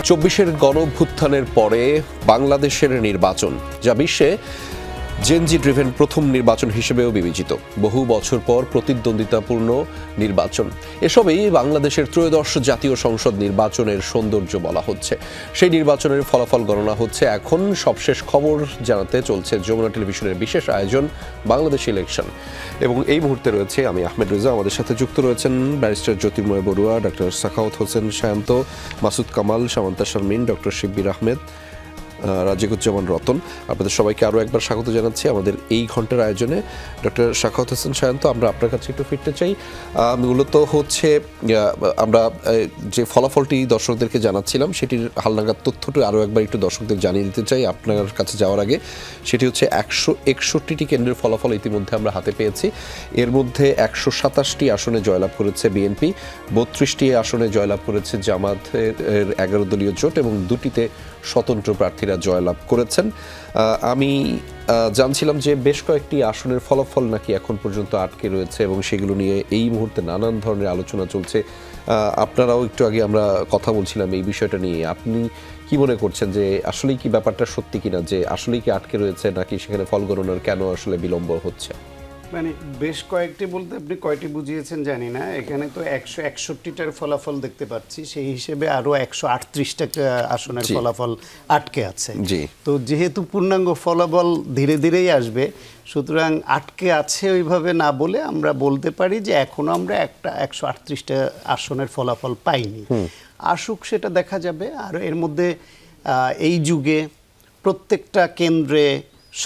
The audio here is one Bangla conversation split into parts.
24-এর গণঅভ্যুত্থানের পরে বাংলাদেশের নির্বাচন যা বিশ্বে জেনজি ড্রিভেন প্রথম নির্বাচন হিসেবেও বিবেচিত। বহু বছর পর প্রতিদ্বন্দ্বিতাপূর্ণ নির্বাচন, এসবই বাংলাদেশের ত্রয়োদশ জাতীয় সংসদ নির্বাচনের সৌন্দর্য বলা হচ্ছে। সেই নির্বাচনের ফলাফল গণনা হচ্ছে এখন। সবশেষ খবর জানাতে চলছে যমুনা টেলিভিশনের বিশেষ আয়োজন বাংলাদেশ ইলেকশন, এবং এই মুহূর্তে রয়েছে আমি আহমেদ রেজা। আমাদের সাথে যুক্ত রয়েছেন ব্যারিস্টার জ্যোতির্ময় বড়ুয়া, ডক্টর সাখাওয়াত হোসেন শান্ত, মাসুদ কামাল, সামান্তা শারমিন, ডক্টর শিব্বির আহমেদ, রাজিকুজ্জামান রতন। আপনাদের সবাইকে আরও একবার স্বাগত জানাচ্ছি আমাদের এই ঘন্টার আয়োজনে। ডক্টর সাখাওয়াত হোসেন শান্ত, আমরা আপনার কাছে একটু ফিরতে চাই। মূলত হচ্ছে আমরা যে ফলাফলটি দর্শকদেরকে জানাচ্ছিলাম সেটির হালনাগাদ তথ্যটি আরও একবার একটু দর্শকদের জানিয়ে দিতে চাই আপনার কাছে যাওয়ার আগে। সেটি হচ্ছে 161টি কেন্দ্রের ফলাফল ইতিমধ্যে আমরা হাতে পেয়েছি। এর মধ্যে 127টি আসনে জয়লাভ করেছে বিএনপি, 32টি আসনে জয়লাভ করেছে জামাতের 11 দলীয় জোট, এবং 2টিতে স্বতন্ত্র প্রার্থীরা জয়লাভ করেছেন। আমি জানছিলাম যে বেশ কয়েকটি আসনের ফলাফল নাকি এখন পর্যন্ত আটকে রয়েছে, এবং সেগুলো নিয়ে এই মুহূর্তে নানান ধরনের আলোচনা চলছে। আপনারাও একটু আগে আমরা কথা বলছিলাম এই বিষয়টা নিয়ে। আপনি কি মনে করছেন যে আসলেই কি ব্যাপারটা সত্যি কিনা, যে আসলেই কি আটকে রয়েছে, নাকি সেখানে ফল গণনার কেন আসলে বিলম্ব হচ্ছে? মানে বেশ কয়েকটি বলতে আপনি কয়টি বুঝিয়েছেন জানি না। এখানে তো 161টার ফলাফল দেখতে পাচ্ছি, সেই হিসেবে আরও 138টা আসনের ফলাফল আটকে আছে। তো যেহেতু পূর্ণাঙ্গ ফলাফল ধীরে ধীরেই আসবে, সুতরাং আটকে আছে ওইভাবে না বলে আমরা বলতে পারি যে এখনও আমরা 138টা আসনের ফলাফল পাইনি। আসুক, সেটা দেখা যাবে। আর এর মধ্যে এই যুগে প্রত্যেকটা কেন্দ্রে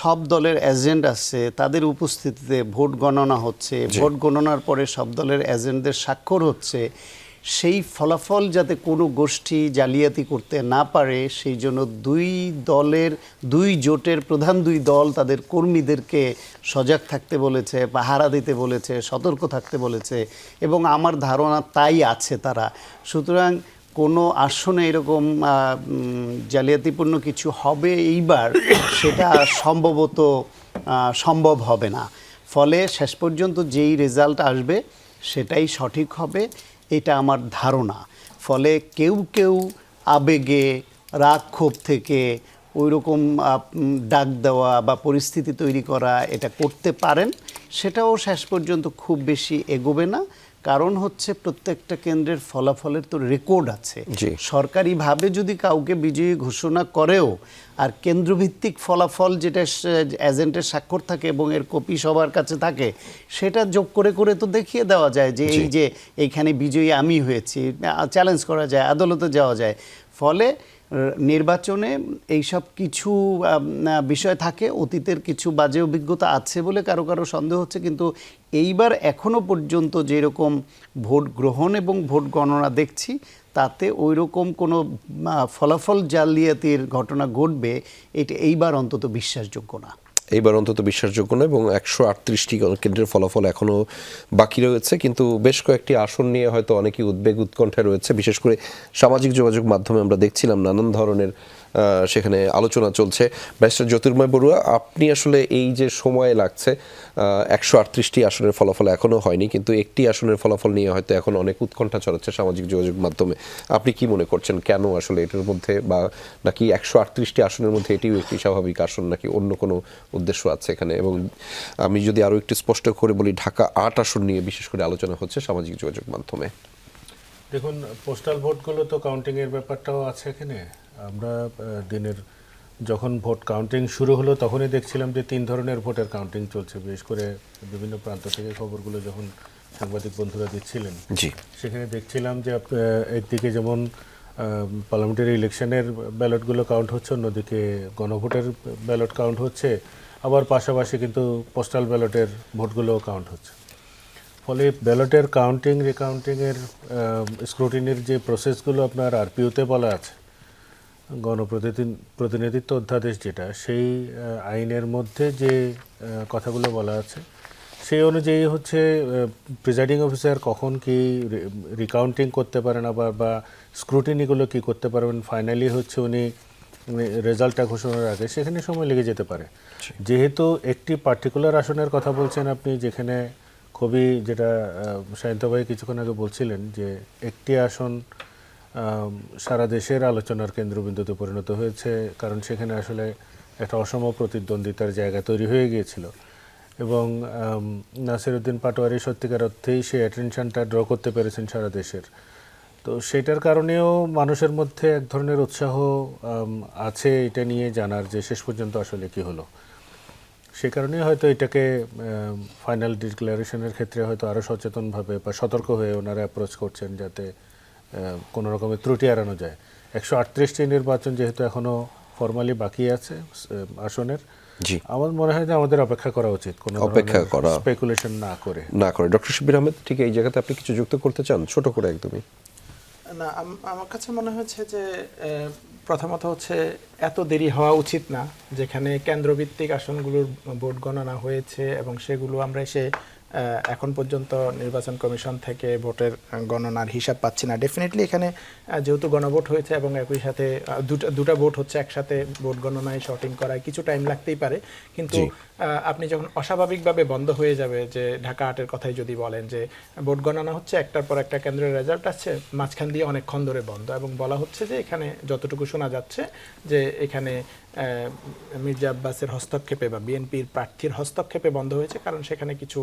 সব দলের এজেন্ট আছে, তাদের উপস্থিতিতে ভোট গণনা হচ্ছে। ভোট গণনার পরে সব দলের এজেন্টদের স্বাক্ষর হচ্ছে। সেই ফলাফল যাতে কোনো গোষ্ঠী জালিয়াতি করতে না পারে, সেই জন্য দুই জোটের প্রধান দুই দল তাদের কর্মীদেরকে সজাগ থাকতে বলেছে, পাহারা দিতে বলেছে, সতর্ক থাকতে বলেছে, এবং আমার ধারণা তাই আছে তারা। সুতরাং কোনো আসনে এরকম জালিয়াতিপূর্ণ কিছু হবে এইবার, সেটা সম্ভবত সম্ভব হবে না। ফলে শেষ পর্যন্ত যেই রেজাল্ট আসবে সেটাই সঠিক হবে, এটা আমার ধারণা। ফলে কেউ কেউ আবেগে, রাগ ক্ষোভ থেকে ওই রকম ডাক দেওয়া বা পরিস্থিতি তৈরি করা এটা করতে পারেন, সেটাও শেষ পর্যন্ত খুব বেশি এগোবে না। কারণ হচ্ছে প্রত্যেকটা কেন্দ্রের ফলাফলের তো রেকর্ড আছে। সরকারিভাবে যদি কাউকে বিজয়ী ঘোষণা করেও, আর কেন্দ্রভিত্তিক ফলাফল যেটা এজেন্টের স্বাক্ষর থাকে এবং এর কপি সবার কাছে থাকে, সেটা যোগ করে করে তো দেখিয়ে দেওয়া যায় যে এই যে এইখানে বিজয়ী আমি হয়েছি, চ্যালেঞ্জ করা যায়, আদালতে যাওয়া যায়। ফলে নির্বাচনে এইসব কিছু বিষয় থাকে, অতীতের কিছু বাজে অভিজ্ঞতা আছে বলে কারো কারো সন্দেহ হচ্ছে। কিন্তু এইবার এখনও পর্যন্ত যেরকম ভোট গ্রহণ এবং ভোট গণনা দেখছি, তাতে ওই রকম কোনো ফলাফল জালিয়াতির ঘটনা ঘটবে এটা এইবার অন্তত বিশ্বাসযোগ্য না। এইবার অন্তত বিশ্বাসযোগ্য না, এবং 138টি কেন্দ্রের ফলাফল এখনও বাকি রয়েছে। কিন্তু বেশ কয়েকটি আসন নিয়ে হয়তো অনেকেই উদ্বেগ উৎকণ্ঠায় রয়েছে। বিশেষ করে সামাজিক যোগাযোগ মাধ্যমে আমরা দেখছিলাম নানান ধরনের সেখানে আলোচনা চলছে। ব্যারিস্টার জ্যোতির্ময় বড়ুয়া, আপনি আসলে এই যে সময় লাগছে, 138টি আসনের ফলাফল এখনও হয়নি, কিন্তু একটি আসনের ফলাফল নিয়ে হয়তো এখন অনেক উৎকণ্ঠা ছড়াচ্ছে সামাজিক যোগাযোগ মাধ্যমে। আপনি কি মনে করছেন কেন আসলে এটার মধ্যে, বা নাকি 138টি আসনের মধ্যে এটিও একটি স্বাভাবিক আসন, নাকি অন্য কোনো উদ্দেশ্য আছে এখানে? এবং আমি যদি আরও একটু স্পষ্ট করে বলি, ঢাকা 8 আসন নিয়ে বিশেষ করে আলোচনা হচ্ছে সামাজিক যোগাযোগ মাধ্যমে। দেখুন, পোস্টাল ভোটগুলো তো কাউন্টিংয়ের ব্যাপারটাও আছে এখানে। আমরা দিনের যখন ভোট কাউন্টিং শুরু হলো তখনই দেখছিলাম যে 3 ধরনের ভোটের কাউন্টিং চলছে। বিশেষ করে বিভিন্ন প্রান্ত থেকে খবরগুলো যখন সাংবাদিক বন্ধুরা দিচ্ছিলেন, সেখানে দেখছিলাম যে একদিকে যেমন পার্লামেন্টারি ইলেকশনের ব্যালটগুলো কাউন্ট হচ্ছে, অন্যদিকে গণভোটের ব্যালট কাউন্ট হচ্ছে, আবার পাশাপাশি কিন্তু পোস্টাল ব্যালটের ভোটগুলোও কাউন্ট হচ্ছে। ফলে ব্যালটের কাউন্টিং, রিকাউন্টিংয়ের স্ক্রুটিনির যে প্রসেসগুলো আপনার আরপিওতে বলা আছে, গণপ্রতিনিধিত্ব অধ্যাদেশ যেটা, সেই আইনের মধ্যে যে কথাগুলো বলা আছে সেই অনুযায়ী হচ্ছে প্রিজাইডিং অফিসার কখন কি রিকাউন্টিং করতে পারেন, আবার বা স্ক্রুটিনিগুলো কি করতে পারবেন, ফাইনালি হচ্ছে উনি রেজাল্টটা ঘোষণার আগে সেখানে সময় লেগে যেতে পারে। যেহেতু একটি পার্টিকুলার আসনের কথা বলছেন আপনি, যেখানে খুবই, যেটা সায়ন্ত ভাই কিছুক্ষণ আগে বলছিলেন যে একটি আসন সারা দেশের আলোচনার কেন্দ্রবিন্দুতে পরিণত হয়েছে, কারণ সেখানে আসলে একটা অসম প্রতিদ্বন্দ্বিতার জায়গা তৈরি হয়ে গিয়েছিল এবং নাসিরউদ্দিন পাটোয়ারি সত্যিকার অর্থেই সেই অ্যাটেনশনটা ড্র করতে পেরেছেন সারা দেশের। তো সেটার কারণেও মানুষের মধ্যে এক ধরনের উৎসাহ আছে এটা নিয়ে জানার যে শেষ পর্যন্ত আসলে কি হলো। সে কারণে হয়তো এটাকে ফাইনাল ডিক্লারেশনের ক্ষেত্রে হয়তো আরও সচেতনভাবে বা সতর্ক হয়ে ওনারা অ্যাপ্রোচ করছেন যাতে কোনো রকমের ত্রুটি এড়ানো যায়। 138টি নির্বাচন যেহেতু এখনও ফর্মালি বাকি আছে আসনের, আমার মনে হয় যে আমাদের অপেক্ষা করা উচিত, কোনো স্পেকুলেশন না করে। ডক্টর শিবির আহমেদ, ঠিক এই জায়গাতে আপনি কিছু যুক্ত করতে চান ছোট করে একদমই? না, আমার কাছে মনে হচ্ছে যে প্রথমত হচ্ছে এত দেরি হওয়া উচিত না, যেখানে কেন্দ্রভিত্তিক আসনগুলোর ভোট গণনা হয়েছে এবং সেগুলো আমরা এসে এখন পর্যন্ত নির্বাচন কমিশন থেকে ভোটের গণনার হিসাব পাচ্ছি না। ডেফিনেটলি এখানে যেহেতু গণভোট হয়েছে এবং একই সাথে দুটা ভোট হচ্ছে একসাথে, ভোট গণনায় শর্টিং করায় কিছু টাইম লাগতেই পারে, কিন্তু আপনি যখন অস্বাভাবিকভাবে বন্ধ হয়ে যাবে, যে ঢাকা ৮-এর কথাই যদি বলেন যে ভোট গণনা হচ্ছে, একটার পর একটা কেন্দ্রের রেজাল্ট আসছে, মাঝখান দিয়ে অনেকক্ষণ ধরে বন্ধ, এবং বলা হচ্ছে যে এখানে যতটুকু শোনা যাচ্ছে যে এখানে মির্জা আব্বাসের হস্তক্ষেপে বা বিএনপির প্রার্থীর হস্তক্ষেপে বন্ধ হয়েছে, কারণ সেখানে কিছু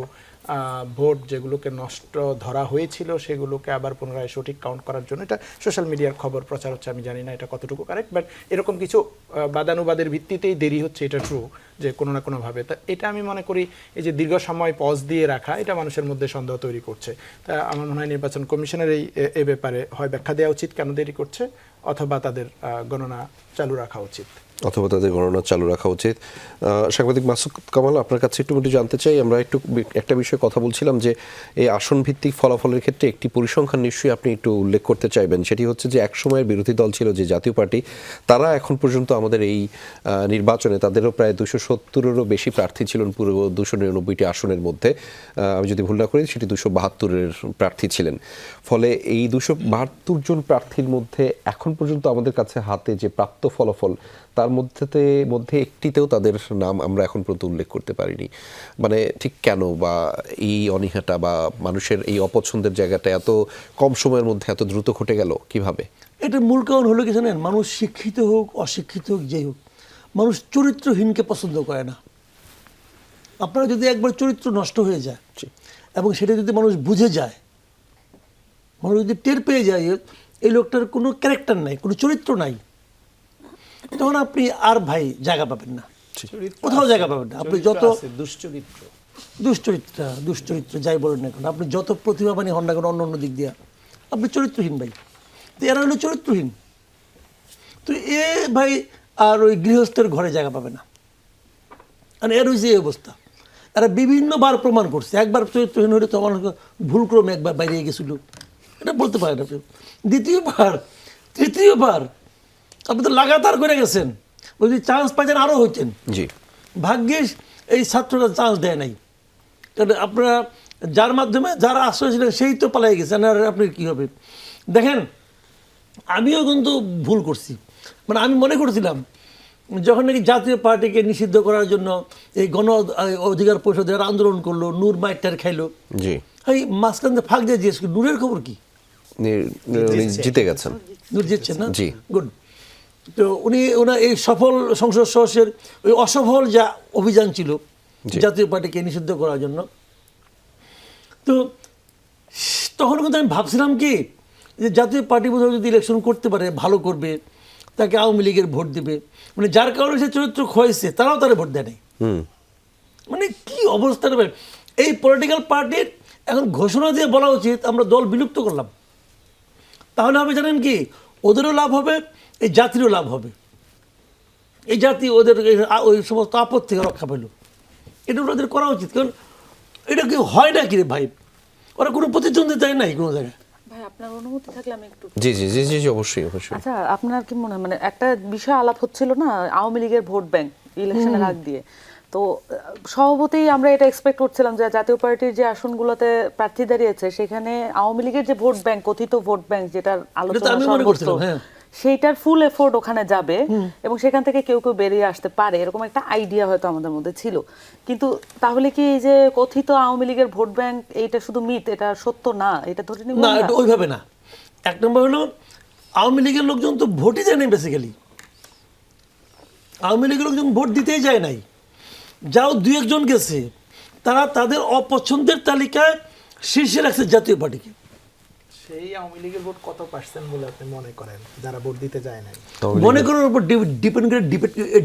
ভোট যেগুলোকে নষ্ট ধরা হয়েছিল সেগুলোকে আবার পুনরায় সঠিক কাউন্ট করার জন্য, এটা সোশ্যাল মিডিয়ার খবর প্রচার হচ্ছে, আমি জানি না এটা কতটুকু কারেক্ট, বাট এরকম কিছু বাদানুবাদের ভিত্তিতেই দেরি হচ্ছে, এটা ট্রু যে কোনো না কোনোভাবে। তা এটা আমি মনে করি এই যে দীর্ঘ সময় পজ দিয়ে রাখা, এটা মানুষের মধ্যে সন্দেহ তৈরি করছে। তা আমার মনে হয় নির্বাচন কমিশনের এই ব্যাপারে হয় ব্যাখ্যা দেওয়া উচিত কেন দেরি করছে, অথবা তাদের গণনা চালু রাখা উচিত। সাংবাদিক মাসুদ কামাল, আপনার কাছে একটু জানতে চাই, আমরা একটা বিষয়ে কথা বলছিলাম যে এই আসন ভিত্তিক ফলাফলের ক্ষেত্রে একটি পরিসংখ্যান নিশ্চয়ই আপনি একটু উল্লেখ করতে চাইবেন, সেটি হচ্ছে যে এক সময়ের বিরোধী দল ছিল যে জাতীয় পার্টি, তারা এখন পর্যন্ত আমাদের এই নির্বাচনে তাদেরও প্রায় 270-এরও বেশি প্রার্থী ছিলেন পুরো 299টি আসনের মধ্যে, আমি যদি ভুল না করি সেটি 272-এর প্রার্থী ছিলেন। ফলে এই 272 জন প্রার্থীর মধ্যে এখন পর্যন্ত আমাদের কাছে হাতে যে প্রাপ্ত ফলাফল, তার মধ্যে একটিতেও তাদের নাম আমরা এখন পর্যন্ত উল্লেখ করতে পারিনি। মানে ঠিক কেন, বা এই অনীহাটা বা মানুষের এই অপছন্দের জায়গাটা এত কম সময়ের মধ্যে এত দ্রুত ঘটে গেল কিভাবে? এটার মূল কারণ হলো কি জানেন, মানুষ শিক্ষিত হোক অশিক্ষিত হোক যেই হোক, মানুষ চরিত্রহীনকে পছন্দ করে না। আপনারা যদি একবার চরিত্র নষ্ট হয়ে যায় এবং সেটা যদি মানুষ বুঝে যায়, মানুষ যদি টের পেয়ে যায় এই লোকটার কোনো ক্যারেক্টার নাই, কোনো চরিত্র নাই, তখন আপনি আর জায়গা পাবেন না, কোথাও জায়গা পাবেন না। আপনি যত দুশ্চরিত্র যাই বলেন না কেন, আপনি যত প্রতিভাবানী হন না কেন অন্য দিক দিয়ে, আপনি চরিত্রহীন ভাই। তো এরা হলো চরিত্রহীন, তো আর ওই গৃহস্থের ঘরে জায়গা পাবে না। মানে এর হয়েছে এই অবস্থা। এরা বিভিন্নবার প্রমাণ করছে, একবার চরিত্রহীন হলে তো আমার ভুলক্রমে একবার বাইরে গেছিল, এটা বলতে পারেন আপনি। দ্বিতীয়বার, তৃতীয়বার আপনি তো লাগাতার করে গেছেন, ওই যদি চান্স পাইতেন আরও হইতেন। ভাগ্যিস এই ছাত্ররা চান্স দেয় নাই, কারণ আপনারা যার মাধ্যমে যারা আশ্রয় ছিলেন সেই তো পালাই গেছেন, আর আপনি কী হবে। দেখেন, আমিও কিন্তু ভুল করছি, মানে আমি মনে করছিলাম যখন নাকি জাতীয় পার্টিকে নিষিদ্ধ করার জন্য এই গণ অধিকার পরিষদের আন্দোলন করলো, নূর মাইটার খাইলো, এই মাঝখান থেকে ফাঁক দিয়ে জিজ্ঞেস করি নূরের খবর কি, জিতে গেছেন, নূর জিতছেন না, গুড। তো ওনার এই সফল সংসদ সদস্যের ওই অসফল যা অভিযান ছিল জাতীয় পার্টিকে নিষিদ্ধ করার জন্য, তো তখন কিন্তু আমি ভাবছিলাম কি যে জাতীয় পার্টি বোধহয় যদি ইলেকশন করতে পারে ভালো করবে, তাকে আওয়ামী লীগের ভোট দেবে, মানে যার কারণে সে চরিত্র ক্ষয়েছে তারাও তারা ভোট দেয় নাই। মানে কি অবস্থা নেবে এই পলিটিক্যাল পার্টির। এখন ঘোষণা দিয়ে বলা উচিত আমরা দল বিলুপ্ত করলাম, তাহলে হবে জানেন কি, ওদেরও লাভ হবে, এই জাতিরও লাভ হবে, এই জাতি ওদের ওই সমস্ত আপদ থেকে রক্ষা পেল। এটা ওদের করা উচিত, কারণ এটা কি হয় না কি রে ভাই, ওরা কোনো প্রতিদ্বন্দ্বিতাই নাই কোনো জায়গায়। ভাই, আপনার অনুমতি থাকলে আমি একটু। জি জি জি জি অবশ্যই অবশ্যই। আচ্ছা, আপনার কি মনে হয়, মানে একটা বিষয় আলাপ হচ্ছিল না আওয়ামী লীগের ভোট ব্যাংক ইলেকশনের আগ দিয়ে, তো স্বভাবতই আমরা এটা এক্সপেক্ট করছিলাম যে জাতীয় পার্টির যে আসনগুলোতে প্রার্থী দাঁড়িয়েছে সেখানে আওয়ামী লীগের যে ভোট ব্যাংক, কথিত ভোট ব্যাংক যেটার আলোচনা, সেইটার ফুল এফোর্ট ওখানে যাবে এবং সেখান থেকে কেউ কেউ বেরিয়ে আসতে পারে, এরকম একটা আইডিয়া হয়তো আমাদের মধ্যে ছিল। কিন্তু তাহলে কি এই যে কথিত আওয়ামী লীগের ভোট ব্যাংক, এইটা শুধু মিথ, এটা সত্য না, এটা ধরে নিব না, এটা ওইভাবে না। এক নম্বর হলো আওয়ামী লীগের লোকজন তো ভোটই দেয় নাই বেসিক্যালি। আওয়ামী লীগের লোকজন ভোট দিতেই যায় নাই, যাও 2-1 গেছে, তারা তাদের অপছন্দের তালিকায় শীর্ষে রাখছে জাতীয় পার্টিকে। সেই আওয়ামী লীগের ভোট কত পার্সেন্ট বলে আপনি মনে করেন যারা ভোট দিতে যায় নাই? মনে করার উপর ডিপেন্ড করে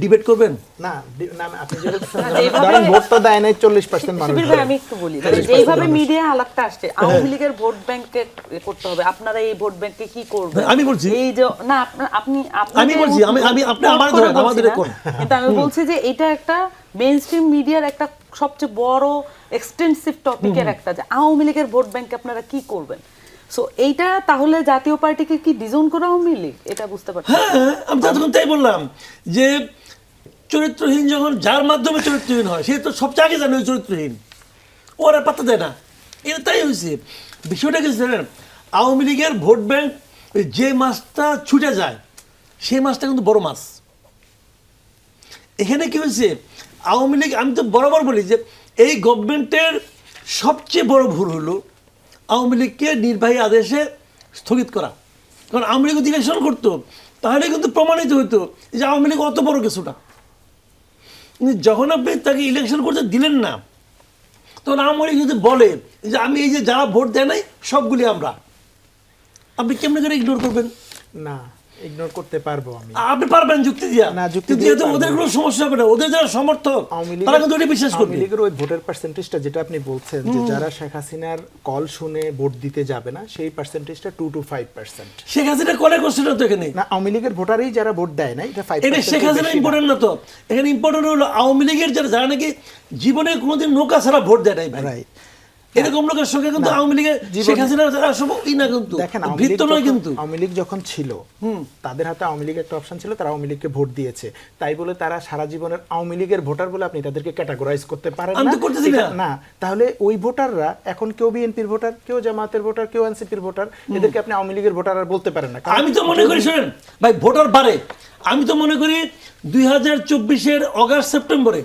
ডিবেট করবেন না না, আপনি যে ধরেন ভোট তো দেয় নাই 40% মানুষ। শিবির ভাই, আমি একটু বলি, যেইভাবে মিডিয়া আলাপটা আসছে আওয়ামী লীগের ভোট ব্যাংকে করতে হবে, আপনারা এই ভোট ব্যাংকে কি করবেন? আমি বলছি, এই যে না আপনি আমি বলছি, আমি আপনি আমার ধরেন, আমাদের কোন, কিন্তু আমি বলছি যে এটা একটা মেইনস্ট্রিম মিডিয়ার একটা সবচেয়ে বড় এক্সটেন্সিভ টপিকের একটা, যে আওয়ামী লীগের ভোট ব্যাংকে আপনারা কি করবেন। সো এইটা তাহলে জাতীয় পার্টিকে কি ডিজোন করা আওয়ামী লীগ, এটা বুঝতে পারছি। হ্যাঁ, আমি তখন তাই বললাম যে চরিত্রহীন যখন যার মাধ্যমে চরিত্রহীন হয়, সে তো সবচেয়ে আগে জানে ওই চরিত্রহীন, ওরা পাত্তা দেয় না। এটা তাই হয়েছে। বিষয়টা কি জানেন, আওয়ামী লীগের ভোট ব্যাংক যে মাছটা ছুটে যায় সেই মাছটা কিন্তু বড় মাছ। এখানে কি হয়েছে, আওয়ামী লীগ, আমি তো বরাবর বলি যে এই গভর্নমেন্টের সবচেয়ে বড় ভুল হলো আওয়ামী লীগকে নির্বাহী আদেশে স্থগিত করা। কারণ আওয়ামী লীগ ইলেকশন করতো, তাহলে কিন্তু প্রমাণিত হইতো যে আওয়ামী লীগ অত বড় কিছুটা। কিন্তু যখন আপনি তাকে ইলেকশন করতে দিলেন না, তখন আওয়ামী লীগ যদি বলে যে আমি এই যে যারা ভোট দেয় নাই সবগুলি আমরা, আপনি কেমনে করে ইগনোর করবেন? না, ইগনোর করতে পারবো আমি। আপনি পারবেন যুক্তি দিয়া? না, যুক্তি দিয়ে দিয়ে তো ওদের কোনো সমস্যা হবে না, ওদের যারা সমর্থক তারা কিন্তু ওটা বিশ্বাস করবে। আওয়ামী লীগের ওই ভোটের পার্সেন্টেজটা যেটা আপনি বলছেন যে যারা শেখ হাসিনার কল শুনে ভোট দিতে যাবে না, সেই পার্সেন্টেজটা 2 to 5%। শেখ হাসিনা কলে করছে না তো এখানে। না, আওয়ামী লীগের ভোটারই যারা ভোট দেয় না, এটা 5%। এটা শেখ হাসিনা ইম্পর্টেন্ট না তো, এখানে ইম্পর্টেন্ট হলো আওয়ামী লীগের যারা নাকি জীবনে কোনোদিন নৌকা ছাড়া ভোট দেয় নাই ভাই। এরকম লোকের সঙ্গে কিন্তু আওয়ামী লীগের শেখ হাসিনা সবই না, কিন্তু দেখেন ভিত্ত নয়। কিন্তু আওয়ামী লীগ যখন ছিল, তাদের হাতে আওয়ামী লীগ একটা অপশন ছিল, তারা আওয়ামী লীগকে ভোট দিয়েছে। তাই বলে তারা সারা জীবনের আওয়ামী লীগের ভোটার বলে আপনি তাদেরকে ক্যাটাগরাইজ করতে পারেন আমি তো করতেছি না। তাহলে ওই ভোটাররা এখন কেউ বিএনপির ভোটার, কেউ জামায়াতের ভোটার, কেউ এনসিপির ভোটার, এদেরকে আপনি আওয়ামী লীগের ভোটার আর বলতে পারেন না। আমি তো মনে করি, শোনেন ভাই, ভোটার বাড়ে। আমি তো মনে করি 2024-এর অগাস্ট সেপ্টেম্বরে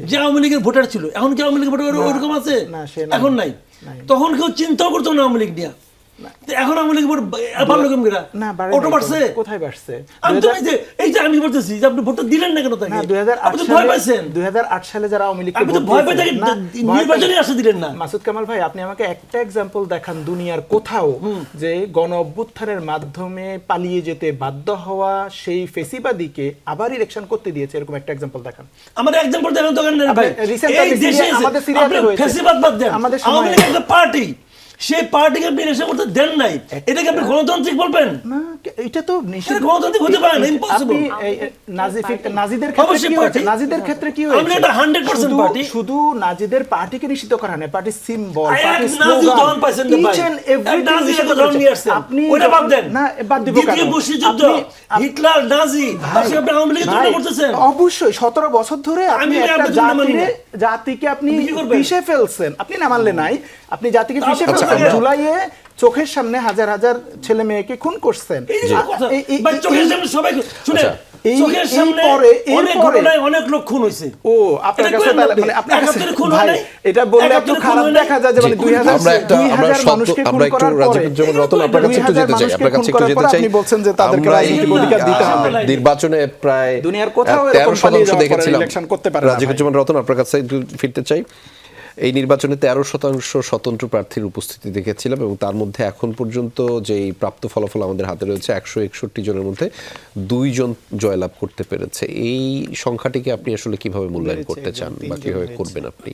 যে আওয়ামী লীগের ভোটার ছিল, এখন কি আওয়ামী লীগের ভোটার ওরকম আছে? এখন নাই। তখন কেউ চিন্তাও করতো না আওয়ামী লীগ নিয়ে। এখন আওয়ামী লীগ ভোট বাড়লো কেমন করে? না, অটো বাড়ছে। কোথায় বাড়ছে? আমি তো এই যে আমি বলতেছি যে আপনি ভোটটা দিলেন না কেন তাকে? 2008 সালে যারা আওয়ামী লীগকে ভোট ভয় পেয়ে নির্বাচনে আসতে দিলেন না। মাসুদ কামাল ভাই, আপনি আমাকে একটা এক্সাম্পল দেখান দুনিয়ার কোথাও যে গণ অভ্যুত্থানের মাধ্যমে পালিয়ে যেতে বাধ্য হওয়া সেই ফেসিবাদীকে আবার ইলেকশন করতে দিয়েছে, এরকম একটা এক্সাম্পল দেখান। আমাদের এক্সাম্পল দেখান দোকান নেই ভাই। এই দেশে আমাদের সিরিয়াতে হয়েছে ফেসিবাদ বাদ দেন, আমাদের আওয়ামী লীগ একটা পার্টি, সেই পার্টিকে আপনি ইলেকশন করতে দেন নাই, এটাকে আপনি গণতান্ত্রিক বলবেন? না, এটা তো নিষিদ্ধ। গণতান্ত্রিক হতে পারে না, ইম্পসিবল। নাজিদের ক্ষেত্রে কি হয়েছে? আমি এটা 100% পার্টি, শুধু নাজিদের পার্টিকে নিষিদ্ধ করা হয়, পার্টির সিম্বল, পার্টির নাজি স্লোগান, দন পাইছেন না ভাই। নাজি এত রং নিয়ে আসছেন, আপনি ওটা বাদ দেন। না, বাদ দিব কেন? দ্বিতীয় বিশ্বযুদ্ধ, হিটলার, নাজি, আপনি আওয়ামী লীগের তুলনা করতেছেন? অবশ্যই 17 বছর ধরে আপনি একটা জাতিকে আপনি পিষে ফেলছেন। আপনি না মানলে নাই, আপনি জাতিকে পিষে ফেলছেন। জুলাইয়ে চোখের সামনে হাজার হাজার ছেলে মেয়েকে খুন করছেন। চোখের সামনে সবাই শুনে, চোখের সামনে অনেক লোক খুন হয়েছে। ও, আপনার কাছে মানে আপনার কাছে ভাই এটা বললে একটু খারাপ দেখা যায় যে মানে 2000 মানুষকে খুন করার পরে যেমন রতন আপনার কাছে একটু যেতে চাই, আপনার কাছে একটু যেতে চাই। আপনি বলছেন যে তাদেরকে রাজনৈতিক অধিকার দিতে হবে। নির্বাচনে প্রায় দুনিয়ার কোথাও এরকম 13% দেখেছিলাম ইলেকশন করতে পারে না। যেমন রতন আপনার কাছে একটু ফিরতে চাই। এই নির্বাচনে 13% স্বতন্ত্র প্রার্থীর উপস্থিতি দেখেছিলাম, এবং তার মধ্যে এখন পর্যন্ত যেই প্রাপ্ত ফলাফল আমাদের হাতে রয়েছে 161 জনের মধ্যে 2 জন জয়লাভ করতে পেরেছে। এই সংখ্যাটিকে আপনি আসলে কিভাবে মূল্যায়ন করতে চান বা কিভাবে করবেন আপনি?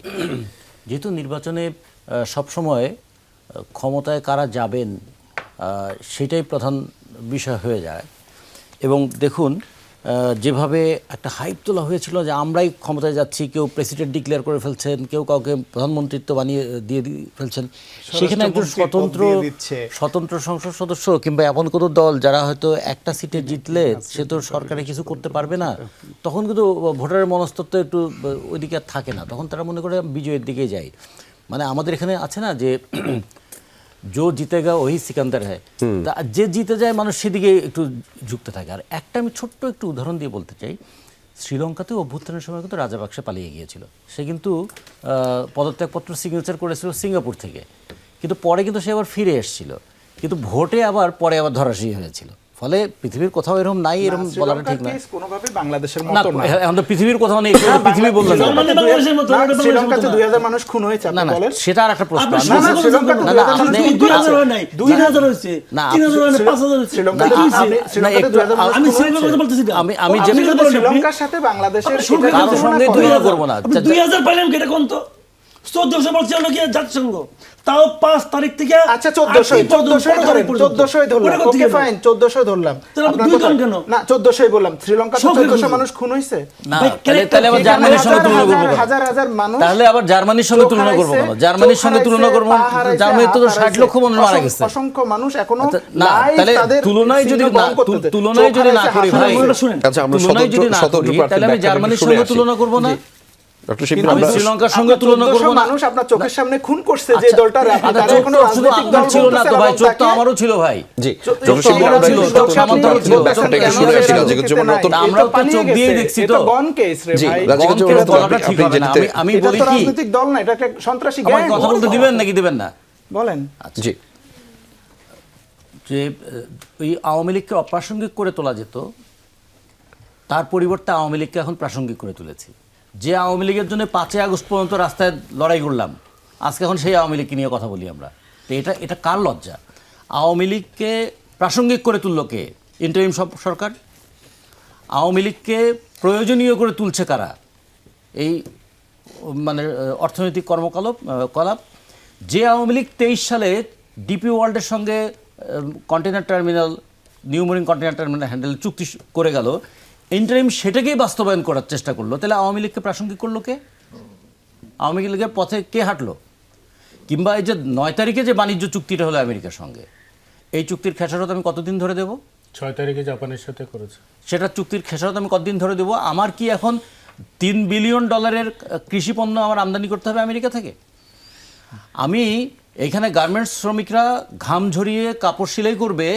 যেহেতু নির্বাচনে সবসময় ক্ষমতায় কারা যাবেন সেটাই প্রধান বিষয় হয়ে যায়, এবং দেখুন যেভাবে একটা হাইপ তোলা হয়েছিল যে আমরাই ক্ষমতায় যাচ্ছি, কেউ প্রেসিডেন্ট ডিক্লেয়ার করে ফেলছেন, কেউ কাউকে প্রধানমন্ত্রিত্ব বানিয়ে দিয়ে ফেলছেন, সেখানে একজন স্বতন্ত্র সংসদ সদস্য কিংবা এমন কোনো দল যারা হয়তো একটা সিটে জিতলে সে তো সরকারে কিছু করতে পারবে না, তখন কিন্তু ভোটারের মনস্তত্ত্ব একটু ওইদিকে আর থাকে না, তখন তারা মনে করে বিজয়ের দিকে যায়। মানে আমাদের এখানে আছে না যে जो জিতেগা ওই সিকান্দার হয়, যে জিতে যায় মানুষ সেদিকে একটু ঝুঁকতে থাকে। আর একটা আমি ছোট্ট একটু উদাহরণ দিয়ে বলতে চাই, শ্রীলঙ্কাতে অভ্যুত্থানের সময় কিন্তু রাজাপাকসে পালিয়ে গিয়েছিল, সে কিন্তু পদত্যাগপত্র সিগনেচার করেছিল সিঙ্গাপুর থেকে, কিন্তু পরে কিন্তু সে আবার ফিরে এসেছিল। কিন্তু ভোটে আবার পরে আবার ধরাশায়ী হয়েছিল। ফলে পৃথিবীর কোথাও এরকম নাই, এরকম বলাটা ঠিক না। কোনোভাবে বাংলাদেশের না, মতো না। এখন তো পৃথিবীর কোথাও নেই, পৃথিবী বললেন না। মানে বাংলাদেশের মতো, না, ওটা বাংলাদেশের শ্রীলঙ্কাতে মতো না। 2000 মানুষ খুন হয়েছে, না আপনি না, বলেন। সেটা আর একটা প্রশ্ন। আপনি আমি- শুনছেন শ্রীলঙ্কাতে না, 2000 আপনি- মানুষ 2000 হয় নাই, 2000 হয়েছে, না, 3000 হয় নাই, 5000 হয়েছে। শ্রীলঙ্কাতে কি হয়েছে? আপনি- শ্রীলঙ্কাতে একটু- 2000 মানুষ আমি খুন শ্রীলঙ্কার হয়েছে। কথা বলতেছি না। আমি আপনি যে যদি বলেন, শ্রীলঙ্কার সাথে বাংলাদেশের সরকার এটা কারোর তুলনা সঙ্গে করেন। তুলনা করবো না। আপনি 2000 পাইলাম কি এটা কোন তো? 1400 বলছে হলো কি জাতিসংঘ, তাও 5 তারিখ থেকে আচ্ছা 1400 ধরেন, 1400 ধরলাম, ওটা কোথা ওকে থেকে ফাইন 1400 ধরলাম। তাহলে আপনার দুই কথা- জন কেন? না 1400 বললাম, শ্রীলঙ্কাতে সব 1400 খুন মানুষ খুন হয়েছে। না, ভাই, তাহলে আবার জার্মানির সঙ্গে তুলনা করবো কেন? হাজার হাজার মানুষ, তাহলে আবার জার্মানির সঙ্গে চোখ তুলনা করবো কেন? হারাইছে, জার্মানির চোখ সঙ্গে তুলনা হারাইছে, করবো, পা হারাইছে, জার্মানির তো হাত 60 হারাইছে, লক্ষ মানুষ মারা গেছে। অসংখ্য মানুষ এখনো আচ্ছা, না, live তাহলে তাদের তুলনায় যদি সিংহ বহন না- করতেছে। তুলনায় চোখ যদি না হারাইছে, করি হাত ভাই, হারাইছে। শুনেন। আচ্ছা, আমরা তুলনায় যদি না স্বতন্ত্র করি, প্রার্থীর তাহলে আমি ব্যাখ্যাটা জার্মানির শুনে সঙ্গে আসি। তুলনা করবো না। ডক্টর শিবলি, আমি আমরা শ্রীলঙ্কার সঙ্গে আপনার তুলনা করবো 1400 না। মানুষ আপনার চোখের সামনে খুন করছে যে আচ্ছা, দলটা আচ্ছা, তারা চোখ এখনো তো শুধু রাজনৈতিক আপনার দল ছিল না বলতেছে, তো ভাই, এবং চোখ তো তাকে- আমারও ছিল ভাই। জি, চোখ ডক্টর শিবলি, আমারও আমরা ছিল, একটু চোখ সামন্ত আমারও ছিল, বক্তব্যটা একটু শুনে আসি। রাজিকুজ্জামান রতন, না, আমরাও তো চোখ দিয়ে দেখছি তো। গন কেস রে জি, ভাই। রাজিকুজ্জামান গণ রতন, কেস বলাটা আপনি ঠিক হবে না। যেতে- আমি এটা বলি তো কি, রাজনৈতিক দল না, এটা একটা সন্ত্রাসী আমার গ্যাং। কথা বলতে দিবেন নাকি দিবেন না? বলেন। জি, যে ওই আওয়ামী লীগকে অপ্রাসঙ্গিক করে তোলা যেত, তার পরিবর্তে আওয়ামী লীগকে এখন প্রাসঙ্গিক করে তুলেছি। যে আওয়ামী লীগের জন্য 5 আগস্ট পর্যন্ত রাস্তায় লড়াই করলাম, আজকে এখন সেই আওয়ামী লীগকে নিয়ে কথা বলি আমরা। তো এটা কার লজ্জা? আওয়ামী লীগকে প্রাসঙ্গিক করে তুললো কে? ইন্টারিম সরকার। আওয়ামী লীগকে প্রয়োজনীয় করে তুলছে কারা? এই মানে অর্থনৈতিক কলাপ। যে আওয়ামী লীগ 23 সালে ডিপি ওয়ার্ল্ডের সঙ্গে container terminal, new mooring container terminal handle চুক্তি করে গেল, ইন্টারিম সেটাকেই বাস্তবায়ন করার চেষ্টা করলো, তাহলে আওয়ামী লীগকে প্রাসঙ্গিক করলো কে? আওয়ামী লীগের পথে কে হাঁটলো? কিংবা এই যে 9 তারিখে যে বাণিজ্য চুক্তিটা হলো আমেরিকার সঙ্গে, এই চুক্তির খেসারত আমি কতদিন ধরে দেবো? 6 তারিখে জাপানের সাথে করেছে। সেটা চুক্তির খেসারত আমি কতদিন ধরে দেবো? আমার কি এখন $3 বিলিয়ন কৃষি পণ্য আমার আমদানি করতে হবে আমেরিকা থেকে? আমি এইখানে গার্মেন্টস শ্রমিকরা ঘাম ঝরিয়ে কাপড় সেলাই করবে,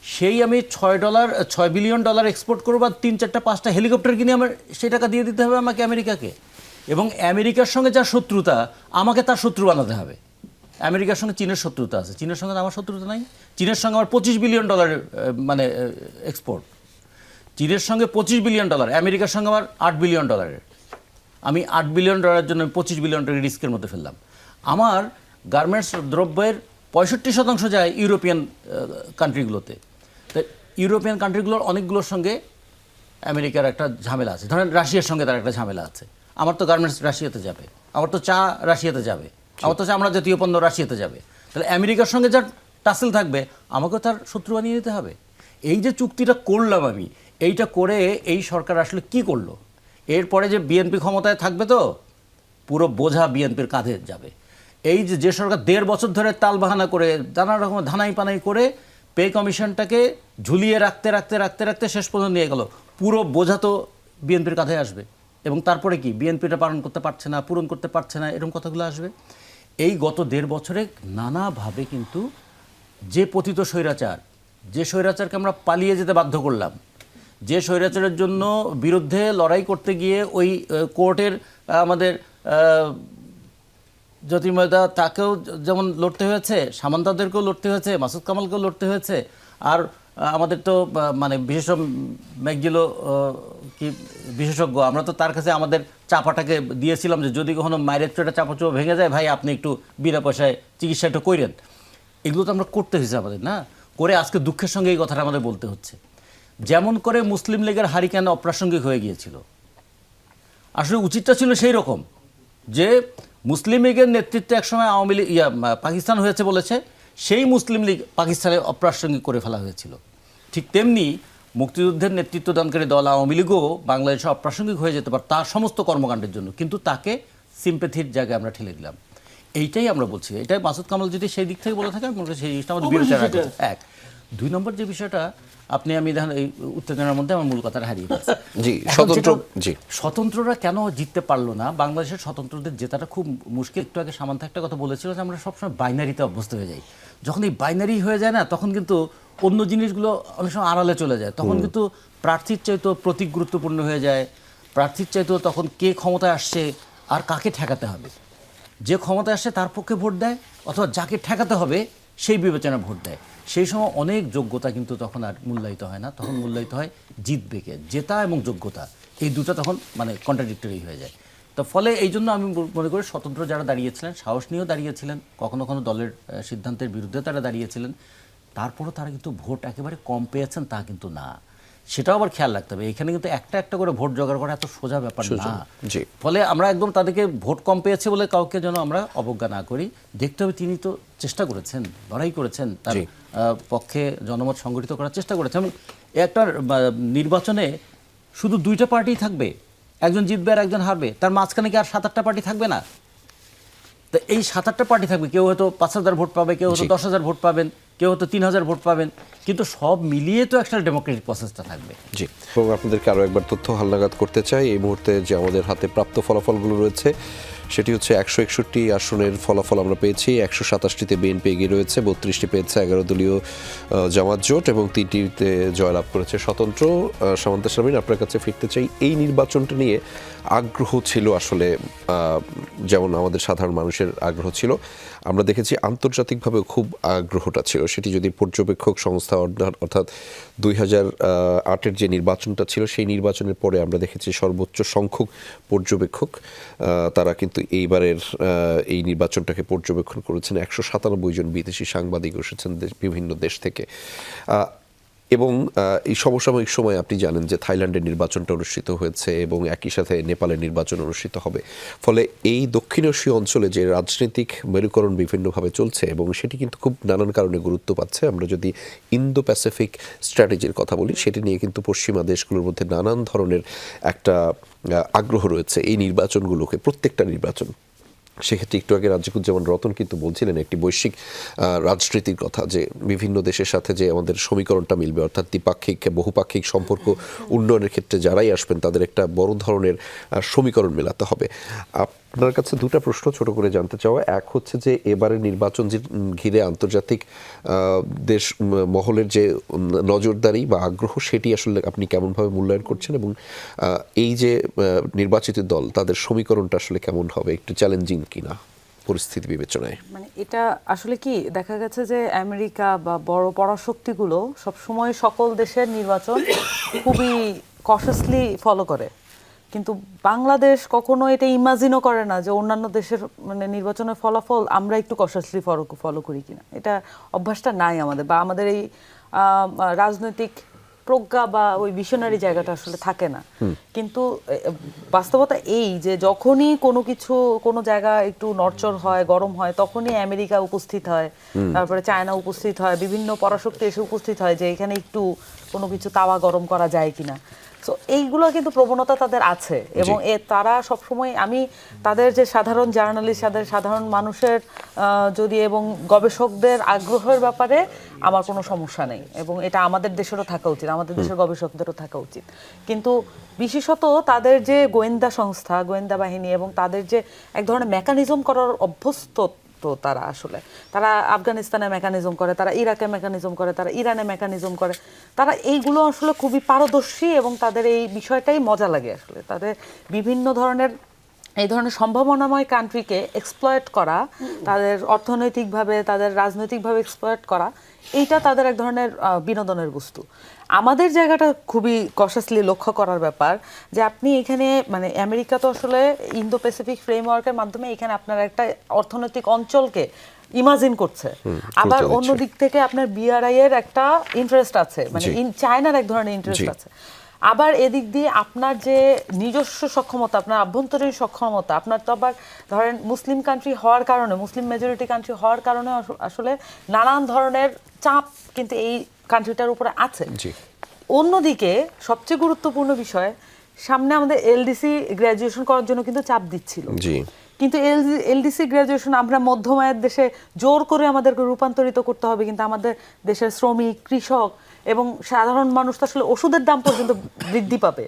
সেই আমি $6 বিলিয়ন এক্সপোর্ট করবো, আর 3, 4, 5টা হেলিকপ্টার কিনে আমার সেই টাকা দিয়ে দিতে হবে আমাকে আমেরিকাকে। এবং আমেরিকার সঙ্গে যার শত্রুতা, আমাকে তার শত্রু বানাতে হবে। আমেরিকার সঙ্গে চীনের শত্রুতা আছে, চীনের সঙ্গে আমার শত্রুতা নাই। চীনের সঙ্গে আমার $25 বিলিয়ন মানে এক্সপোর্ট। চীনের সঙ্গে $25 বিলিয়ন, আমেরিকার সঙ্গে আমার $8 বিলিয়ন। আমি $8 বিলিয়ন জন্য $25 বিলিয়ন রিস্কের মধ্যে ফেললাম। আমার গার্মেন্টস দ্রব্যের 65% যায় ইউরোপিয়ান কান্ট্রিগুলোতে। তো ইউরোপিয়ান কান্ট্রিগুলোর অনেকগুলোর সঙ্গে আমেরিকার একটা ঝামেলা আছে। ধরেন রাশিয়ার সঙ্গে তার একটা ঝামেলা আছে। আমার তো গার্মেন্টস রাশিয়াতে যাবে, আমার তো চা রাশিয়াতে যাবে, আমার তো চামড়া জাতীয় পণ্য রাশিয়াতে যাবে। তাহলে আমেরিকার সঙ্গে যার টাসেল থাকবে, আমাকেও তার শত্রু বানিয়ে দিতে হবে। এই যে চুক্তিটা করলাম আমি, এইটা করে এই সরকার আসলে কি করলো? এরপরে যে বিএনপি ক্ষমতায় থাকবে, তো পুরো বোঝা বিএনপির কাঁধে যাবে। এই যে সরকার 1.5 বছর ধরে তালবাহানা করে, নানা রকম ধানাই পানাই করে পে কমিশনটাকে ঝুলিয়ে রাখতে শেষ পর্যন্ত নিয়ে গেল, পুরো বোঝা তো বিএনপির কাঁধে আসবে। এবং তারপরে কি, বিএনপিটা পালন করতে পারছে না, পূরণ করতে পারছে না, এরকম কথাগুলো আসবে। এই গত 1.5 বছরে নানাভাবে কিন্তু যে পতিত স্বৈরাচার, যে স্বৈরাচারকে আমরা পালিয়ে যেতে বাধ্য করলাম, যে স্বৈরাচারের জন্য বিরুদ্ধে লড়াই করতে গিয়ে ওই কোর্টের আমাদের জ্যোতির্ময়দা, তাকেও যেমন লড়তে হয়েছে, সামান্তাদেরকেও লড়তে হয়েছে, মাসুদ কামালকেও লড়তে হয়েছে, আর আমাদের তো মানে ম্যাকজিলো কি বিশেষজ্ঞ, আমরা তো তার কাছে আমাদের চাপাটাকে দিয়েছিলাম যে যদি কখনো মায়ের একটা চাপা চোপা ভেঙে যায়, ভাই আপনি একটু বিনা পয়সায় চিকিৎসা একটু করেন। এগুলো তো আমরা করতে হয়েছে আমাদের, না করে আজকে দুঃখের সঙ্গে এই কথাটা আমাদের বলতে হচ্ছে। যেমন করে মুসলিম লীগের হারিকেন অপ্রাসঙ্গিক হয়ে গিয়েছিল, আসলে উচিতটা ছিল সেই রকম যে মুসলিম লীগের নেতৃত্বে একসময় আওয়ামী লীগ পাকিস্তান হয়েছে বলেছে, সেই মুসলিম লীগ পাকিস্তানে অপ্রাসঙ্গিক করে ফেলা হয়েছিল। ঠিক তেমনি মুক্তিযুদ্ধের নেতৃত্বদানকারী দল আওয়ামী লীগও বাংলাদেশে অপ্রাসঙ্গিক হয়ে যেতে পারে তার সমস্ত কর্মকাণ্ডের জন্য, কিন্তু তাকে সিম্প্যাথির জায়গায় আমরা ঠেলে দিলাম। এইটাই আমরা বলছি। এটাই মাসুদ কামাল যদি সেই দিক থেকে বলে থাকে, আমি সেই জিনিসটা আমাদের বিরোধিতা রাখবো। 1 2 নম্বর যে বিষয়টা আমি দেখেন এই উত্তেজনার মধ্যে আমার মূল কথাটা হারিয়ে ফেলছি। জি, স্বতন্ত্ররা কেন জিততে পারলো না? বাংলাদেশের স্বতন্ত্রদের জেতাটা খুব মুশকিল। একটু আগে সামান্তা একটা কথা বলেছিল যে আমরা সবসময় বাইনারিতে অভ্যস্ত হয়ে যাই। যখন এই বাইনারি হয়ে যায় না, তখন কিন্তু অন্য জিনিসগুলো অনেক সময় আড়ালে চলে যায়। তখন কিন্তু প্রার্থীর চাইতেও প্রতীক গুরুত্বপূর্ণ হয়ে যায়, প্রার্থীর চাইতেও তখন কে ক্ষমতায় আসছে আর কাকে ঠেকাতে হবে। যে ক্ষমতায় আসছে তার পক্ষে ভোট দেয়, অথবা যাকে ঠেকাতে হবে সেই বিবেচনায় ভোট দেয়। সেই সময় অনেক যোগ্যতা কিন্তু তখন আর মূল্যায়িত হয় না, তখন মূল্যায়িত হয় জিতবে কে, জেতা এবং যোগ্যতা, এই দুটো তখন মানে কন্ট্রাডিক্টরি হয়ে যায়। তো ফলে এই জন্য আমি মনে করি স্বতন্ত্র যারা দাঁড়িয়েছিলেন, সাহস নিয়েও দাঁড়িয়েছিলেন, কখনো কখনো দলের সিদ্ধান্তের বিরুদ্ধে তারা দাঁড়িয়েছিলেন, তারপরও তারা কিন্তু ভোট একেবারে কম পেয়েছেন তা কিন্তু না। সেটাও আবার খেয়াল রাখতে হবে, এখানে কিন্তু একটা একটা করে ভোট জোগাড় করা এত সোজা ব্যাপার না। ফলে আমরা একদম তাদেরকে ভোট কম পেয়েছে বলে কাউকে যেন আমরা অবজ্ঞা না করি, দেখতে হবে তিনি তো চেষ্টা করেছেন, লড়াই করেছেন, তার পক্ষে জনমত সংগঠিত করার চেষ্টা করেছেন। এবং একটা নির্বাচনে শুধু দুইটা পার্টি থাকবে, একজন জিতবে আর একজন হারবে, তার মাঝখানে কি আর 7-8টা পার্টি থাকবে না? তো এই 7-8টা পার্টি থাকবে, কেউ হয়তো 5,000 ভোট পাবে, কেউ হয়তো 10,000 ভোট পাবেন, কেউ হয়তো 3,000 ভোট পাবেন, কিন্তু সব মিলিয়ে তো একটা ডেমোক্রেটিক প্রসেসটা থাকবে। জি, এবং আপনাদেরকে আরও একবার তথ্য হালনাগাদ করতে চাই, এই মুহূর্তে যে আমাদের হাতে প্রাপ্ত ফলাফলগুলো রয়েছে সেটি হচ্ছে 161 আসনের ফলাফল আমরা পেয়েছি। 127টিতে বিএনপি এগিয়ে রয়েছে, 32টি পেয়েছে 11 দলীয় জামাত জোট এবং 3টিতে জয়লাভ করেছে স্বতন্ত্র। সামান্তা শারমিন, আপনার কাছে ফিরতে চাই, এই নির্বাচনটা নিয়ে আগ্রহ ছিল আসলে, যেমন আমাদের সাধারণ মানুষের আগ্রহ ছিল, আমরা দেখেছি আন্তর্জাতিকভাবেও খুব আগ্রহটা ছিল। সেটি যদি পর্যবেক্ষক সংস্থা অর্থাৎ 2008-এর যে নির্বাচনটা ছিল সেই নির্বাচনের পরে আমরা দেখেছি সর্বোচ্চ সংখ্যক পর্যবেক্ষক তারা কিন্তু এইবারের এই নির্বাচনটাকে পর্যবেক্ষণ করেছেন। 197 জন বিদেশি সাংবাদিক এসেছেন বিভিন্ন দেশ থেকে। এবং এই সমসাময়িক সময় আপনি জানেন যে থাইল্যান্ডের নির্বাচনটা অনুষ্ঠিত হয়েছে এবং একই সাথে নেপালের নির্বাচন অনুষ্ঠিত হবে। ফলে এই দক্ষিণ এশীয় অঞ্চলে যে রাজনৈতিক মেরুকরণ বিভিন্নভাবে চলছে এবং সেটি কিন্তু খুব নানান কারণে গুরুত্ব পাচ্ছে। আমরা যদি ইন্দো প্যাসিফিক স্ট্র্যাটেজির কথা বলি, সেটি নিয়ে কিন্তু পশ্চিমা দেশগুলোর মধ্যে নানান ধরনের একটা আগ্রহ রয়েছে এই নির্বাচনগুলোকে, প্রত্যেকটা নির্বাচন। সেক্ষেত্রে একটু আগে রাজ্জাকুজ্জামান রতন কিন্তু বলছিলেন একটি বৈশ্বিক রাজনীতির কথা, যে বিভিন্ন দেশের সাথে যে আমাদের সমীকরণটা মিলবে, অর্থাৎ দ্বিপাক্ষিক বহুপাক্ষিক সম্পর্ক উন্নয়নের ক্ষেত্রে যারাই আসবেন তাদের একটা বড় ধরনের সমীকরণ মেলাতে হবে। আপনার কাছে দুটা প্রশ্ন ছোট করে জানতে চাওয়া, এক হচ্ছে যে এবারের নির্বাচন ঘিরে আন্তর্জাতিক দেশ মহলের যে নজরদারি বা আগ্রহ, সেটি আসলে আপনি কেমনভাবে মূল্যায়ন করছেন এবং এই যে নির্বাচিত দল তাদের সমীকরণটা আসলে কেমন হবে, একটু চ্যালেঞ্জিং কিনা পরিস্থিতি বিবেচনায়? মানে এটা আসলে কি দেখা গেছে যে আমেরিকা বা বড় পরাশক্তিগুলো সবসময় সকল দেশের নির্বাচন খুবই কশাসলি ফলো করে, কিন্তু বাংলাদেশ কখনো এটা ইমাজিনও করে না যে অন্যান্য দেশের মানে নির্বাচনের ফলাফল আমরা একটু কশাসলি ফলো করি কিনা। এটা অভ্যাসটা নাই আমাদের, বা আমাদের এই রাজনৈতিক প্রজ্ঞা বা ওই ভিশনারি জায়গাটা আসলে থাকে না। কিন্তু বাস্তবতা এই যে যখনই কোনো কিছু কোনো জায়গা একটু নড়চড় হয়, গরম হয়, তখনই আমেরিকা উপস্থিত হয়, তারপরে চায়না উপস্থিত হয়, বিভিন্ন পরাশক্তি এসে উপস্থিত হয় যে এখানে একটু কোনো কিছু তাওয়া গরম করা যায় কিনা। তো এইগুলো কিন্তু প্রবণতা তাদের আছে এবং তারা সবসময়, আমি তাদের যে সাধারণ জার্নালিস্ট, সাধারণ মানুষের যদি এবং গবেষকদের আগ্রহের ব্যাপারে আমার কোনো সমস্যা নেই এবং এটা আমাদের দেশেরও থাকা উচিত, আমাদের দেশের গবেষকদেরও থাকা উচিত। কিন্তু বিশেষত তাদের যে গোয়েন্দা সংস্থা, গোয়েন্দা বাহিনী এবং তাদের যে এক ধরনের মেকানিজম করার অভ্যস্ত, তো তারা আসলে তারা আফগানিস্তানে মেকানিজম করে, তারা ইরাকে মেকানিজম করে, তারা ইরানে মেকানিজম করে, তারা এইগুলো আসলে খুবই পারদর্শী এবং তাদের এই বিষয়টাই মজা লাগে আসলে। তাদের বিভিন্ন ধরনের এই ধরনের সম্ভাবনাময় কান্ট্রিকে এক্সপ্লয়েট করা, তাদের অর্থনৈতিকভাবে তাদের রাজনৈতিকভাবে এক্সপ্লয়েট করা, এইটা তাদের এক ধরনের বিনোদনের বস্তু। আমাদের জায়গাটা খুবই কশাসলি লক্ষ্য করার ব্যাপার যে আপনি এখানে মানে আমেরিকা তো আসলে ইন্দো প্যাসিফিক ফ্রেমওয়ার্কের মাধ্যমে এখানে আপনার একটা অর্থনৈতিক অঞ্চলকে ইমাজিন করছে, আবার অন্য দিক থেকে আপনার বিআরআই এর একটা ইন্টারেস্ট আছে, মানে চায়নার এক ধরনের ইন্টারেস্ট আছে, আবার এদিক দিয়ে আপনার যে নিজস্ব সক্ষমতা, আপনার আভ্যন্তরীণ সক্ষমতা, আপনার তো আবার ধরেন মুসলিম কান্ট্রি হওয়ার কারণে, মুসলিম মেজরিটি কান্ট্রি হওয়ার কারণে আসলে নানান ধরনের চাপ কিন্তু এই কান্ট্রিটার উপরে আছে। অন্যদিকে সবচেয়ে গুরুত্বপূর্ণ বিষয়, সামনে আমাদের এলডিসি গ্র্যাজুয়েশন করার জন্য কিন্তু চাপ দিচ্ছিল, কিন্তু এলডিসি গ্র্যাজুয়েশন আমরা মধ্যম আয়ের দেশে জোর করে আমাদেরকে রূপান্তরিত করতে হবে, কিন্তু আমাদের দেশের শ্রমিক, কৃষক এবং সাধারণ মানুষ তো আসলে ওষুধের দাম পর্যন্ত বৃদ্ধি পাবে।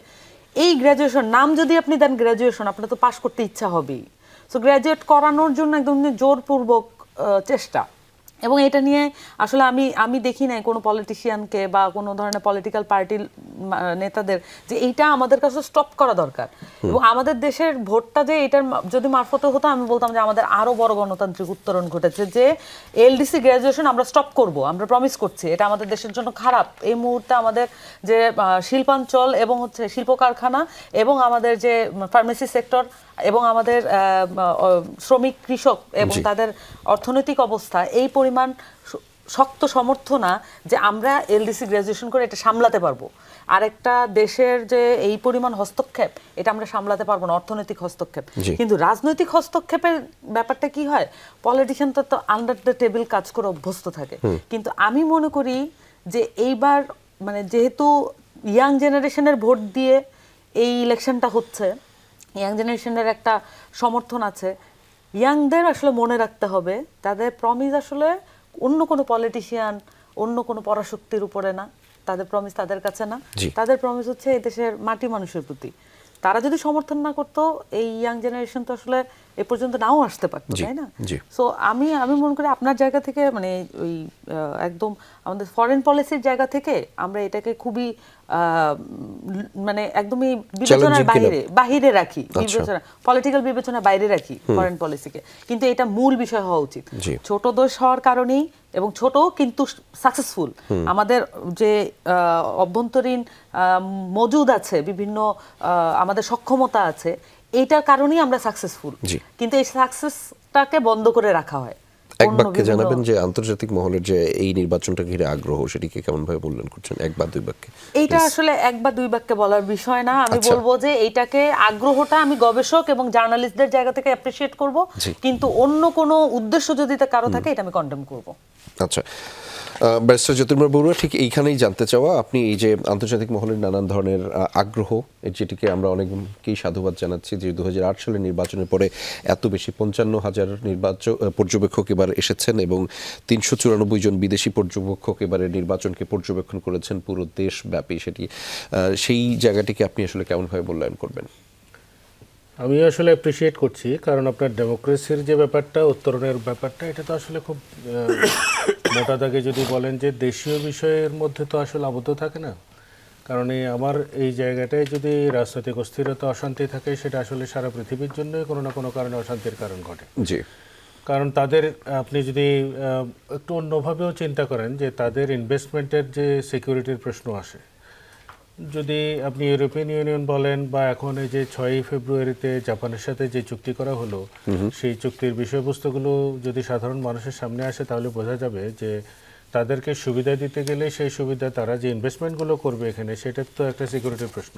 এই গ্র্যাজুয়েশন নাম যদি আপনি দেন গ্র্যাজুয়েশন, আপনার তো পাশ করতে ইচ্ছা হবেই। সো গ্র্যাজুয়েট করানোর জন্য একদম জোরপূর্বক চেষ্টা, এবং এটা নিয়ে আসলে আমি দেখি নাই কোনো পলিটিশিয়ানকে বা কোনো ধরনের পলিটিক্যাল পার্টির নেতাদের যে এইটা আমাদের কাছে স্টপ করা দরকার। এবং আমাদের দেশের ভোটটা যে এটার যদি মারফতে হতো, আমি বলতাম যে আমাদের আরো বড় গণতান্ত্রিক উত্তরণ ঘটেছে, যে এলডিসি গ্র্যাজুয়েশন আমরা স্টপ করব, আমরা প্রমিস করছি, এটা আমাদের দেশের জন্য খারাপ। এই মুহূর্তে আমাদের যে শিল্পাঞ্চল এবং হচ্ছে শিল্প কারখানা এবং আমাদের যে ফার্মেসি সেক্টর এবং আমাদের শ্রমিক কৃষক এবং তাদের অর্থনৈতিক অবস্থা এই পরিমাণ শক্ত সমর্থ না যে আমরা এলডিসি গ্র্যাজুয়েশন করে এটা সামলাতে পারবো। আরেকটা দেশের যে এই পরিমাণ হস্তক্ষেপ, এটা আমরা সামলাতে পারবো না, অর্থনৈতিক হস্তক্ষেপ। কিন্তু রাজনৈতিক হস্তক্ষেপের ব্যাপারটা কি হয়, পলিটিশিয়ান তো আন্ডার দ্য টেবিল কাজ করে অভ্যস্ত থাকে। কিন্তু আমি মনে করি যে এইবার মানে যেহেতু ইয়াং জেনারেশনের ভোট দিয়ে এই ইলেকশনটা হচ্ছে, ইয়াং জেনারেশনের একটা সমর্থন আছে, ইয়াংদের আসলে মনে রাখতে হবে তাদের প্রমিস আসলে অন্য কোনো পলিটিশিয়ান, অন্য কোনো পরাশক্তির উপরে না, তাদের প্রমিস তাদের কাছে না, তাদের প্রমিস হচ্ছে এই দেশের মাটি মানুষের প্রতি। তারা যদি সমর্থন না করতো, এই ইয়াং জেনারেশন তো আসলে এ পর্যন্ত নাও আসতে পারতো, তাই না? সো আমি মনে করি আপনার জায়গা থেকে মানে ওই একদম আমাদের ফরেন পলিসির জায়গা থেকে আমরা এটাকে খুবই মানে একদমই বিবেচনার বাইরে রাখি, বিবেচনা পলিটিক্যাল বিবেচনার বাইরে রাখি ফরেন পলিসিকে। কিন্তু এটা মূল বিষয় হওয়া উচিত। ছোট দেশ হওয়ার কারণেই, এবং ছোট কিন্তু সাকসেসফুল, আমাদের যে অভ্যন্তরীণ মজুদ আছে, বিভিন্ন আমাদের সক্ষমতা আছে, এইটার কারণেই আমরা সাকসেসফুল। কিন্তু এই সাকসেসটাকে বন্ধ করে রাখা হয়। এক বাক্যে জানাবেন যে আন্তর্জাতিক মহলের যে এই নির্বাচনটা ঘিরে আগ্রহ, সেটিকে কেমন ভাবে মূল্যায়ন করছেন, এক বা দুই বাক্যে? এইটা আসলে এক বা দুই বাক্যে বলার বিষয় না। আমি বলবো যে এইটাকে, আগ্রহটা আমি গবেষক এবং জার্নালিস্টদের জায়গা থেকে অ্যাপ্রিশিয়েট করব, কিন্তু অন্য কোনো উদ্দেশ্য যদি কারো থাকে, এটা আমি কন্ডেম করব। আচ্ছা, ব্যারিস্টার জ্যোতির্ময় বড়ুয়া, ঠিক এইখানেই জানতে চাওয়া, আপনি এই যে আন্তর্জাতিক মহলের নানান ধরনের আগ্রহ, যেটিকে আমরা অনেককেই সাধুবাদ জানাচ্ছি যে 2008 সালের নির্বাচনের পরে এত বেশি 55,000 পর্যবেক্ষক এবার এসেছেন এবং 394 জন বিদেশি পর্যবেক্ষক এবারে নির্বাচনকে পর্যবেক্ষণ করেছেন পুরো দেশব্যাপী। সেই জায়গাটিকে আপনি আসলে কেমনভাবে মূল্যায়ন করবেন? আমি আসলে অ্যাপ্রিসিয়েট করছি, কারণ আপনার ডেমোক্রেসির যে ব্যাপারটা, উত্তরণের ব্যাপারটা, এটা তো আসলে খুব মোটা দাগে যদি বলেন যে দেশীয় বিষয়ের মধ্যে তো আসলে আবদ্ধ থাকে না। কারণ আমার এই জায়গাটায় যদি রাজনৈতিক অস্থিরতা, অশান্তি থাকে, সেটা আসলে সারা পৃথিবীর জন্য কোনো না কোনো কারণে অশান্তির কারণ ঘটে। কারণ তাদের, আপনি যদি একটু অন্যভাবেও চিন্তা করেন যে তাদের ইনভেস্টমেন্টের যে সিকিউরিটির প্রশ্ন আসে, যদি আপনি ইউরোপিয়ান ইউনিয়ন বলেন বা এখন এই যে 6ই ফেব্রুয়ারিতে জাপানের সাথে যে চুক্তি করা হলো, সেই চুক্তির বিষয়বস্তুগুলো যদি সাধারণ মানুষের সামনে আসে, তাহলে বোঝা যাবে যে তাদেরকে সুবিধা দিতে গেলে সেই সুবিধা, তারা যে ইনভেস্টমেন্টগুলো করবে এখানে, সেটার তো একটা সিকিউরিটির প্রশ্ন।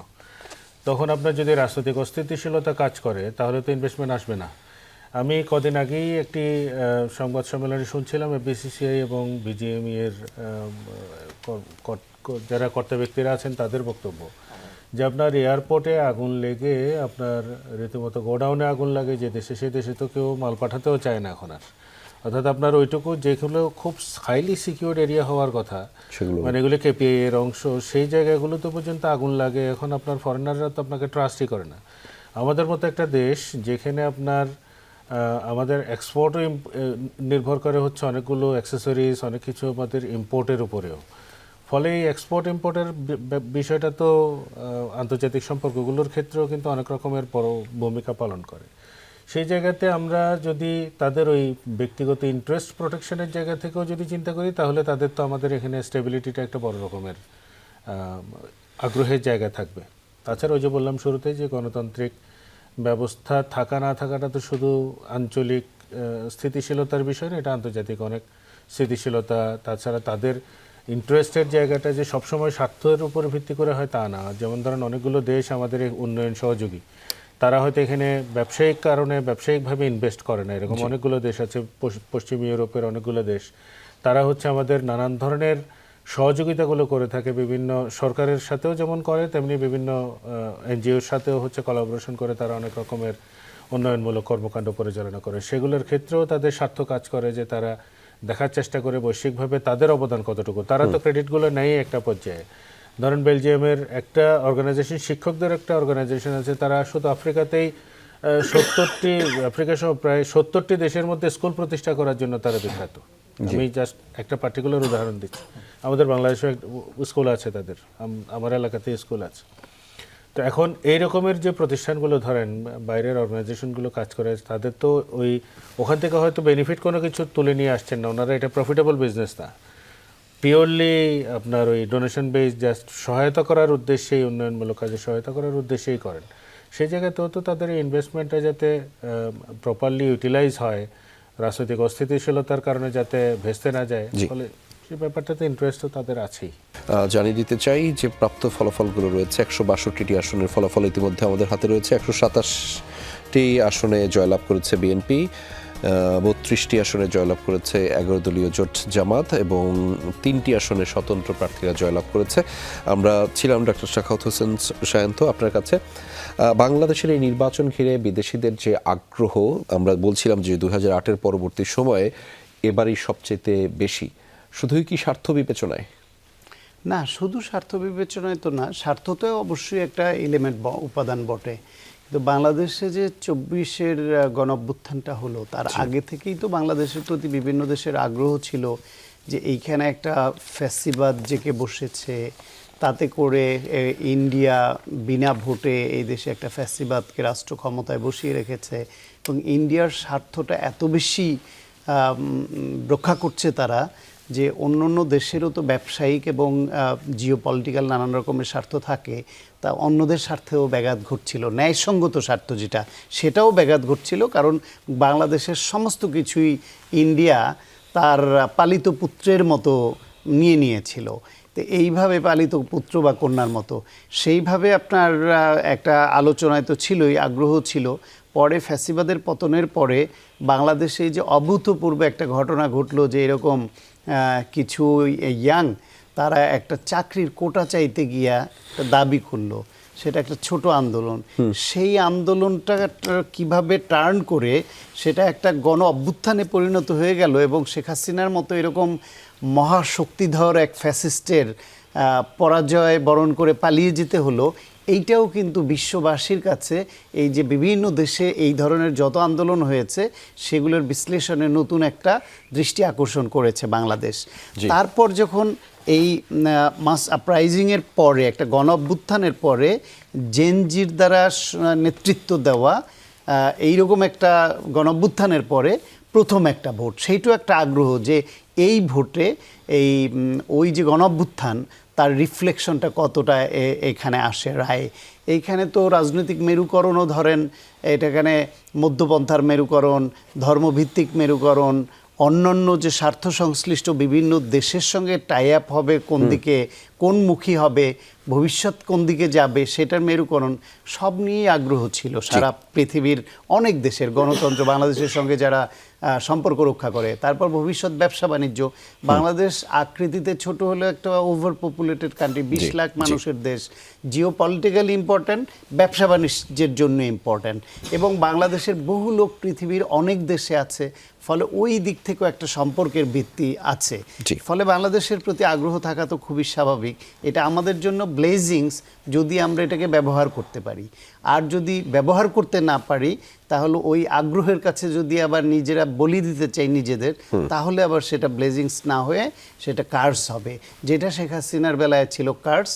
তখন আপনার যদি রাজনৈতিক অস্থিতিশীলতা কাজ করে, তাহলে তো ইনভেস্টমেন্ট আসবে না। আমি কদিন আগেই একটি সংবাদ সম্মেলনে শুনছিলাম বিসিসিআই এবং বিজিএমই এর যারা কর্তা ব্যক্তিরা আছেন তাদের বক্তব্য, যে আপনার এয়ারপোর্টে আগুন লেগে, আপনার রীতিমতো গোডাউনে আগুন লাগে যে দেশে, সে দেশে তো কেউ মাল পাঠাতেও চায় না এখন আর। অর্থাৎ আপনার ওইটুকু যেগুলো খুব হাইলি সিকিউরড এরিয়া হওয়ার কথা, মানে এগুলো কেপিআই এর অংশ, সেই জায়গাগুলোতে পর্যন্ত আগুন লাগে। এখন আপনার ফরেনাররা তো আপনাকে ট্রাস্টই করে না। আমাদের মতো একটা দেশ যেখানে আপনার আমাদের এক্সপোর্টও নির্ভর করে হচ্ছে অনেকগুলো অ্যাক্সেসরিজ, অনেক কিছু আমাদের ইম্পোর্টের উপরেও। ফলে এই এক্সপোর্ট ইম্পোর্টের বিষয়টা তো আন্তর্জাতিক সম্পর্কগুলোর ক্ষেত্রেও কিন্তু অনেক রকমের বড় ভূমিকা পালন করে। সেই জায়গাতে আমরা যদি তাদের ওই ব্যক্তিগত ইন্টারেস্ট প্রোটেকশনের জায়গা থেকেও যদি চিন্তা করি, তাহলে তাদের তো আমাদের এখানে স্টেবিলিটিটা একটা বড় রকমের আগ্রহের জায়গা থাকবে। তাছাড়া ওই যে বললাম শুরুতে, যে গণতান্ত্রিক ব্যবস্থা থাকা না থাকাটা তো শুধু আঞ্চলিক স্থিতিশীলতার বিষয় না, এটা আন্তর্জাতিক অনেক স্থিতিশীলতা। তাছাড়া তাদের ইন্টারেস্টের জায়গাটা যে সবসময় স্বার্থের উপর ভিত্তি করে হয় তা না। যেমন ধরেন অনেকগুলো দেশ আমাদের উন্নয়ন সহযোগী, তারা হয়তো এখানে ব্যবসায়িক কারণে ব্যবসায়িকভাবে ইনভেস্ট করে না। এরকম অনেকগুলো দেশ আছে, পশ্চিম ইউরোপের অনেকগুলো দেশ, তারা হচ্ছে আমাদের নানান ধরনের সহযোগিতাগুলো করে থাকে, বিভিন্ন সরকারের সাথেও যেমন করে, তেমনি বিভিন্ন এনজিওর সাথেও হচ্ছে কোলাবোরেশন করে তারা অনেক রকমের উন্নয়নমূলক কর্মকাণ্ড পরিচালনা করে। সেগুলোর ক্ষেত্রেও তাদের স্বার্থ কাজ করে যে তারা দেখার চেষ্টা করে বৈশ্বিকভাবে তাদের অবদান কতটুকু। তারা তো ক্রেডিটগুলো নেয় একটা পর্যায়ে। ধরেন বেলজিয়ামের একটা অর্গানাইজেশন, শিক্ষকদের একটা অর্গানাইজেশন আছে, তারা শুধু আফ্রিকাতেই 70টি, আফ্রিকা সহ প্রায় 70টি দেশের মধ্যে স্কুল প্রতিষ্ঠা করার জন্য তারা বিখ্যাত। আমি জাস্ট একটা পার্টিকুলার উদাহরণ দিচ্ছি। আমাদের বাংলাদেশে স্কুল আছে, তাদের আমার এলাকাতে স্কুল আছে। তো এখন এই রকমের যে প্রতিষ্ঠানগুলো ধরেন বাইরের অর্গানাইজেশনগুলো কাজ করে, তাদের তো ওখান থেকে হয়তো বেনিফিট কোনো কিছু তুলে নিয়ে আসছেন না, ওনারা এটা প্রফিটেবল বিজনেস না, পিওরলি আপনার ওই ডোনেশন বেস জাস্ট সহায়তা করার উদ্দেশ্যেই, উন্নয়নমূলক কাজে সহায়তা করার উদ্দেশ্যেই করেন। সেই জায়গাতেও তো তাদের ইনভেস্টমেন্টটা যাতে প্রপারলি ইউটিলাইজ হয়, রাজনৈতিক অস্থিতিশীলতার কারণে যাতে ভেস্তে না যায়, ফলে সেই ব্যাপারটাতে ইন্টারেস্ট তো তাদের আছেই। জানিয়ে দিতে চাই যে প্রাপ্ত ফলাফলগুলো রয়েছে ১৬২টি আসনের ফলাফল ইতিমধ্যে আমাদের হাতে রয়েছে। ১২৭টি আসনে জয়লাভ করেছে বিএনপি, ৩২টি আসনে জয়লাভ করেছে ১১ দলীয় জোট জামাত এবং 3টি আসনে স্বতন্ত্র প্রার্থীরা জয়লাভ করেছে। আমরা ছিলাম ডক্টর সাখাওয়াত হোসেন সায়ন্ত আপনার কাছে। বাংলাদেশের এই নির্বাচন ঘিরে বিদেশিদের যে আগ্রহ, আমরা বলছিলাম যে ২০০৮-এর পরবর্তী সময়ে এবারই সবচেয়ে বেশি, শুধুই কি স্বার্থ বিবেচনায়? না, শুধু স্বার্থ বিবেচনায় তো না, স্বার্থ তো অবশ্যই একটা এলিমেন্ট উপাদান বটে, কিন্তু বাংলাদেশে যে ২৪-এর গণঅভ্যুত্থানটা হলো তার আগে থেকেই তো বাংলাদেশের প্রতি বিভিন্ন দেশের আগ্রহ ছিল যে এইখানে একটা ফ্যাসিবাদ জেকে বসেছে, তাতে করে ইন্ডিয়া বিনা ভোটে এই দেশে একটা ফ্যাসিবাদকে রাষ্ট্র ক্ষমতায় বসিয়ে রেখেছে এবং ইন্ডিয়ার স্বার্থটা এত বেশি রক্ষা করছে তারা যে অন্য দেশেরও তো ব্যবসায়িক এবং জিওপলিটিক্যাল নানান রকমের স্বার্থ থাকে, তা অন্যদের স্বার্থেও ব্যাঘাত ঘটছিল, ন্যায়সঙ্গত স্বার্থ যেটা সেটাও ব্যাঘাত ঘটছিল, কারণ বাংলাদেশের সমস্ত কিছুই ইন্ডিয়া তার পালিত পুত্রের মতো নিয়েছিল। তো এইভাবে পালিত পুত্র বা কন্যার মতো সেইভাবে আপনার একটা আলোচনায় তো ছিলই, আগ্রহ ছিল। পরে ফ্যাসিবাদের পতনের পরে বাংলাদেশে যে অভূতপূর্ব একটা ঘটনা ঘটলো যে এরকম কিছু ইয়াং তারা একটা চাকরির কোটা চাইতে গিয়া একটা দাবি করলো, সেটা একটা ছোট আন্দোলন, সেই আন্দোলনটা কিভাবে টার্ন করে সেটা একটা গণ অভ্যুত্থানে পরিণত হয়ে গেল এবং শেখ হাসিনার মতো এরকম মহাশক্তিধর এক ফ্যাসিস্টের পরাজয় বরণ করে পালিয়ে যেতে হলো। এইটাও কিন্তু বিশ্ববাসীর কাছে এই যে বিভিন্ন দেশে এই ধরনের যত আন্দোলন হয়েছে সেগুলোর বিশ্লেষণে নতুন একটা দৃষ্টি আকর্ষণ করেছে বাংলাদেশ। তারপর যখন এই মাস আপরাইজিংয়ের পরে একটা গণ অভ্যুত্থানের পরে জেনজির দ্বারা নেতৃত্ব দেওয়া এইরকম একটা গণ অভ্যুত্থানের পরে প্রথম একটা ভোট, সেইটাও একটা আগ্রহ যে এই ভোটে ওই যে গণ অভ্যুত্থান তার রিফ্লেকশনটা কতটা এখানে আসে রায়। এইখানে তো রাজনৈতিক মেরুকরণও ধরেন, এখানে মধ্যপন্থার মেরুকরণ, ধর্মভিত্তিক মেরুকরণ, অন্যান্য যে স্বার্থ সংশ্লিষ্ট বিভিন্ন দেশের সঙ্গে টাই আপ হবে, কোন দিকে কোন মুখী হবে, ভবিষ্যৎ কোন দিকে যাবে সেটার মেরুকরণ সব নিয়েই আগ্রহ ছিল সারা পৃথিবীর অনেক দেশের। গণতন্ত্র বাংলাদেশের সঙ্গে যারা সম্পর্ক রক্ষা করে, তারপর ভবিষ্যৎ ব্যবসা বাণিজ্য। বাংলাদেশ আকৃতিতে ছোট হলেও একটা ওভার পপুলেটেড কান্ট্রি, ২০ লাখ মানুষের দেশ, জিওপলিটিক্যালি ইম্পর্ট্যান্ট, ব্যবসা বাণিজ্যের জন্য ইম্পর্ট্যান্ট, এবং বাংলাদেশের বহু লোক পৃথিবীর অনেক দেশে আছে, ফলে ওই দিক থেকেও একটা সম্পর্কের ভিত্তি আছে। ফলে বাংলাদেশের প্রতি আগ্রহ থাকা তো খুবই স্বাভাবিক। এটা আমাদের জন্য ব্লেজিংস যদি আমরা এটাকে ব্যবহার করতে পারি, আর যদি ব্যবহার করতে না পারি তাহলে ওই আগ্রহের কাছে যদি আবার নিজেরা বলি দিতে চাই নিজেদের, তাহলে আবার সেটা ব্লেজিংস না হয়ে সেটা কার্স হবে, যেটা শেখ হাসিনার বেলায় ছিল কার্স।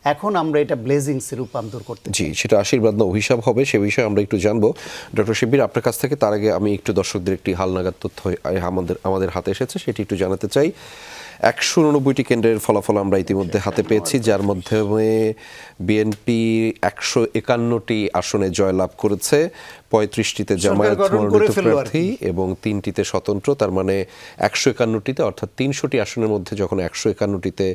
এখন আমরা এটা ব্লেজিংসে রূপান্তর করতে সেটা আশীর্বাদ না অভিশাপ হবে, সে বিষয়ে আমরা একটু জানবো ডক্টর শিবির আপনার কাছ থেকে। তার আগে আমি একটু দর্শকদের একটি হালনাগাদ তথ্য আমাদের হাতে এসেছে, সেটি একটু জানাতে চাই। ১৮৯টি কেন্দ্রের ফলাফল আমরা ইতিমধ্যে হাতে পেয়েছি, যার মাধ্যমে বিএনপি ১৫১টি আসনে জয়লাভ করেছে, ৩৫টিতে জামায়াত মনোনীত প্রার্থী এবং 3টিতে স্বতন্ত্র। তার মানে ১৫১টিতে, অর্থাৎ ৩০০টি আসনের মধ্যে যখন ১৫১টিতে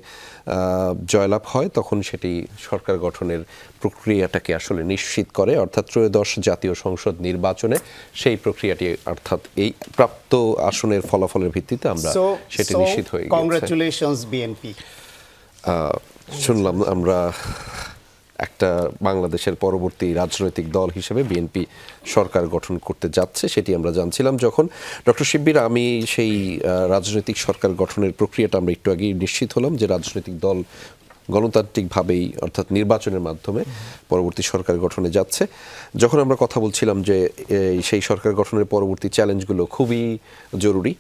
জয়লাভ হয় তখন সেটি সরকার গঠনের প্রক্রিয়াটাকে আসলে নিশ্চিত করে, অর্থাৎ ত্রয়োদশ জাতীয় সংসদ নির্বাচনে সেই প্রক্রিয়াটি, অর্থাৎ এই প্রাপ্ত আসনের ফলাফলের ভিত্তিতে আমরা সেটি নিশ্চিত হয়ে গেছে। Congratulations BNP. শুনলাম আমরা একটা বাংলাদেশের পরবর্তী রাজনৈতিক দল হিসেবে বিএনপি সরকার গঠন করতে যাচ্ছে, সেটি আমরা জানছিলাম যখন। ডক্টর শিব্বির, আমি সেই রাজনৈতিক সরকার গঠনের প্রক্রিয়াটা আমরা একটু আগেই নিশ্চিত হলাম যে রাজনৈতিক দল গণতান্ত্রিকভাবেই অর্থাৎ নির্বাচনের মাধ্যমে পরবর্তী সরকার গঠনে যাচ্ছে। যখন আমরা কথা বলছিলাম যে সেই সরকার গঠনের পরবর্তী চ্যালেঞ্জগুলো খুবই জরুরি,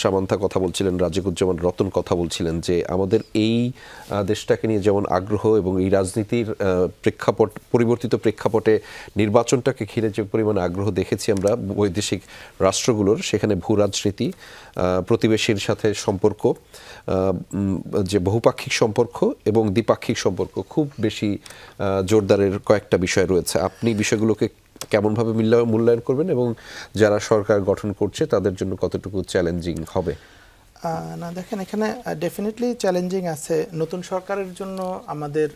সামান্থা কথা বলছিলেন, রাজিকুজ্জামান রতন কথা বলছিলেন যে আমাদের এই দেশটাকে নিয়ে যেমন আগ্রহ এবং এই রাজনীতির প্রেক্ষাপট, পরিবর্তিত প্রেক্ষাপটে নির্বাচনটাকে ঘিরে যে পরিমাণ আগ্রহ দেখেছি আমরা বৈদেশিক রাষ্ট্রগুলোর, সেখানে ভূ রাজনীতি, প্রতিবেশীর সাথে সম্পর্ক, যে বহুপাক্ষিক সম্পর্ক এবং দ্বিপাক্ষিক সম্পর্ক খুব বেশি জোরদারের কয়েকটা বিষয় রয়েছে। আপনি বিষয়গুলোকে কেমনভাবে মূল্যায়ন করবেন এবং যারা সরকার গঠন করছে তাদের জন্য কতটুকু চ্যালেঞ্জিং হবে? না দেখেন, এখানে ডেফিনেটলি চ্যালেঞ্জিং আছে। নতুন সরকারের জন্য আমাদের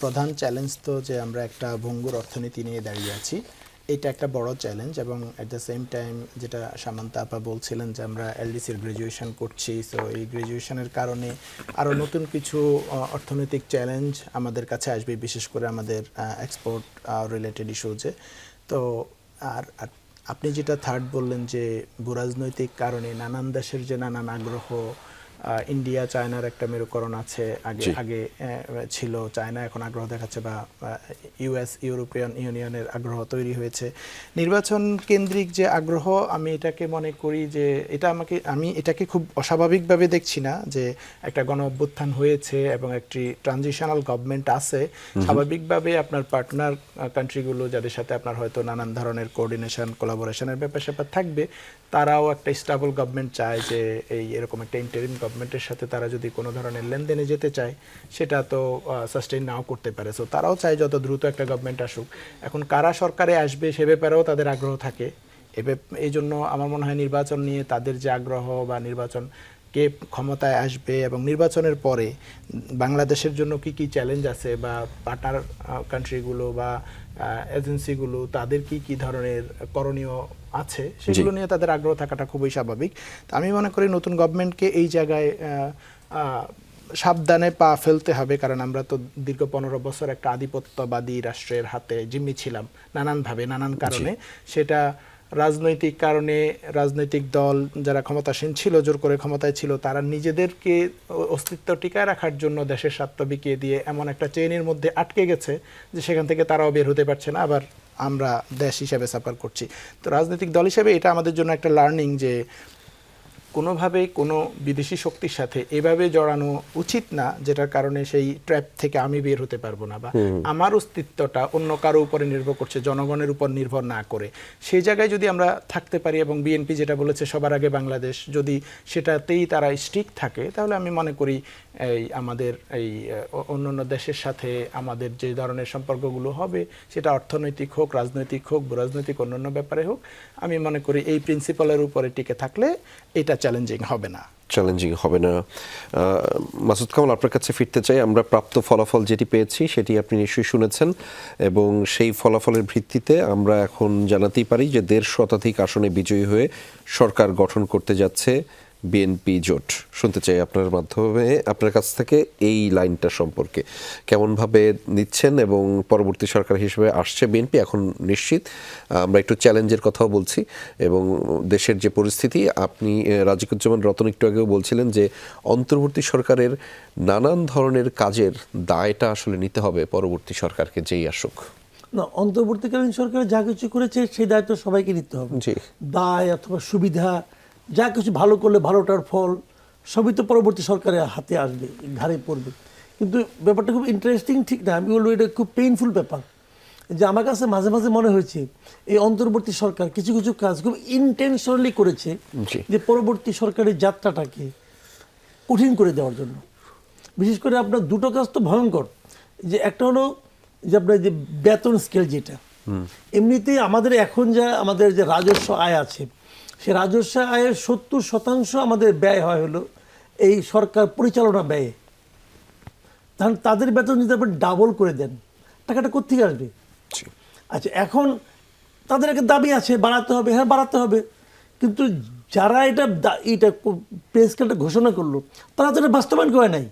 প্রধান চ্যালেঞ্জ তো যে আমরা একটা ভঙ্গুর অর্থনীতি নিয়ে দাঁড়িয়ে আছি, এটা একটা বড় চ্যালেঞ্জ। এবং অ্যাট দ্য সেম টাইম যেটা সামান্তা আপা বলছিলেন যে আমরা এলডিসির গ্র্যাজুয়েশন করছি, সো এই গ্র্যাজুয়েশনের কারণে আরও নতুন কিছু অর্থনৈতিক চ্যালেঞ্জ আমাদের কাছে আসবে, বিশেষ করে আমাদের এক্সপোর্ট রিলেটেড ইস্যুজে। তো আর আপনি যেটা থার্ড বললেন যে ভূরাজনৈতিক কারণে নানান দেশের যে নানান আগ্রহ, ইন্ডিয়া চায়নার একটা মেরুকরণ আছে, আগে ছিল, চায়না এখন আগ্রহ দেখাচ্ছে, বা ইউএস ইউরোপিয়ান ইউনিয়নের আগ্রহ তৈরি হয়েছে। নির্বাচন কেন্দ্রিক যে আগ্রহ, আমি এটাকে মনে করি যে আমি এটাকে খুব অস্বাভাবিকভাবে দেখছি না। যে একটা গণ অভ্যুত্থান হয়েছে এবং একটি ট্রানজিশনাল গভর্নমেন্ট আছে, স্বাভাবিকভাবে আপনার পার্টনার কান্ট্রিগুলো যাদের সাথে আপনার হয়তো নানান ধরনের কোঅর্ডিনেশন কোলাবোরেশনের ব্যাপার স্যাপার থাকবে, তারাও একটা স্টেবল গভর্নমেন্ট চায় যে এরকম একটা ইন্টারিম গভর্নমেন্টের সাথে তারা যদি কোনো ধরনের লেনদেনে যেতে চায় সেটা তো সাস্টেইন নাও করতে পারে। সো তারাও চায় যত দ্রুত একটা গভর্নমেন্ট আসুক। এখন কারা সরকারে আসবে সে ব্যাপারেও তাদের আগ্রহ থাকে। এই জন্য আমার মনে হয় নির্বাচন নিয়ে তাদের যে আগ্রহ, বা নির্বাচন কে ক্ষমতায় আসবে এবং নির্বাচনের পরে বাংলাদেশের জন্য কি কি চ্যালেঞ্জ আছে, বা পার্টনার কান্ট্রিগুলো বা এজেন্সিগুলো তাদের কি কি ধরনের করণীয় আছে, সেগুলো নিয়ে তাদের আগ্রহ থাকাটা খুবই স্বাভাবিক। তা আমি মনে করি নতুন গভর্নমেন্টকে এই জায়গায় সাবধানে পা ফেলতে হবে, কারণ আমরা তো দীর্ঘ 15 বছর একটা আধিপত্যবাদী রাষ্ট্রের হাতে জিম্মি ছিলাম নানানভাবে, নানান কারণে। সেটা রাজনৈতিক কারণে রাজনৈতিক দল যারা ক্ষমতাসীন ছিল, জোর করে ক্ষমতায় ছিল, তারা নিজেদেরকে অস্তিত্ব টিকায় রাখার জন্য দেশের স্বার্থ বিকিয়ে দিয়ে এমন একটা চেইনের মধ্যে আটকে গেছে যে সেখান থেকে তারাও বের হতে পারছে না, আবার আমরা দেশ হিসাবে সাফার করছি। তো রাজনৈতিক দল হিসেবে এটা আমাদের জন্য একটা লার্নিং যে কোনোভাবে কোনো বিদেশি শক্তির সাথে এভাবে জড়ানো উচিত না, যেটার কারণে সেই ট্র্যাপ থেকে আমি বের হতে পারবো না, বা আমার অস্তিত্বটা অন্য কারো উপরে নির্ভর করছে, জনগণের উপর নির্ভর না করে। সেই জায়গায় যদি আমরা থাকতে পারি, এবং বিএনপি যেটা বলেছে সবার আগে বাংলাদেশ, যদি সেটাতেই তারা স্ট্রিক্ট থাকে, তাহলে আমি মনে করি আমাদের অন্য দেশের সাথে আমাদের যে ধরনের সম্পর্কগুলো হবে, সেটা অর্থনৈতিক হোক, রাজনৈতিক হোক, ভূরাজনৈতিক অন্যান্য ব্যাপারে হোক, আমি মনে করি এই প্রিন্সিপালের উপরে টিকে থাকলে এটা চ্যালেঞ্জিং হবে না। মাসুদ কামাল, আপনার কাছে ফিরতে চাই। আমরা প্রাপ্ত ফলাফল যেটি পেয়েছি সেটি আপনি নিশ্চয়ই শুনেছেন, এবং সেই ফলাফলের ভিত্তিতে আমরা এখন জানাতেই পারি যে 1.5 শতাধিক আসনে বিজয়ী হয়ে সরকার গঠন করতে যাচ্ছে বিএনপি জোট। শুনতে চাই আপনার কাছ থেকে এই লাইনটা সম্পর্কে কেমনভাবে নিচ্ছেন, এবং পরবর্তী সরকার হিসেবে আসছে বিএনপি এখন নিশ্চিত। আমরা একটু চ্যালেঞ্জের কথাও বলছি এবং দেশের যে পরিস্থিতি, আপনি রাজিকুজ্জামান রতন একটু আগেও বলছিলেন যে অন্তর্বর্তী সরকারের নানান ধরনের কাজের দায়টা আসলে নিতে হবে পরবর্তী সরকারকে, যেই আসুক না। অন্তর্বর্তীকালীন সরকার যা কিছু করেছে সেই দায়িত্ব সবাইকে নিতে হবে। দায় অথবা সুবিধা যা কিছু ভালো করলে ভালোটার ফল সবই তো পরবর্তী সরকারের হাতে আসবে, ঘাড়ে পড়বে। কিন্তু ব্যাপারটা খুব ইন্টারেস্টিং, ঠিক না? আমি বলবো এটা খুব পেইনফুল ব্যাপার। যে আমার কাছে মাঝে মাঝে মনে হয়েছে এই অন্তর্বর্তী সরকার কিছু কিছু কাজ খুব ইন্টেনশনালি করেছে, যে পরবর্তী সরকারের যাত্রাটাকে কঠিন করে দেওয়ার জন্য। বিশেষ করে আপনার দুটো কাজ তো ভয়ঙ্কর। যে একটা হলো যে আপনার যে বেতন স্কেল, যেটা এমনিতেই আমাদের এখন আমাদের যে রাজস্ব আয় আছে, সে রাজস্ব আয়ের 70% আমাদের ব্যয় হয় হলো এই সরকার পরিচালনা ব্যয়ে। তাহলে তাদের বেতন যদি আপনি ডাবল করে দেন, টাকাটা কোত্থেকে আসবে? আচ্ছা, এখন তাদের একটা দাবি আছে, বাড়াতে হবে, হ্যাঁ বাড়াতে হবে, কিন্তু যারা এটা পে স্কেলটা ঘোষণা করলো তারা তো এটা বাস্তবায়ন করে নাই।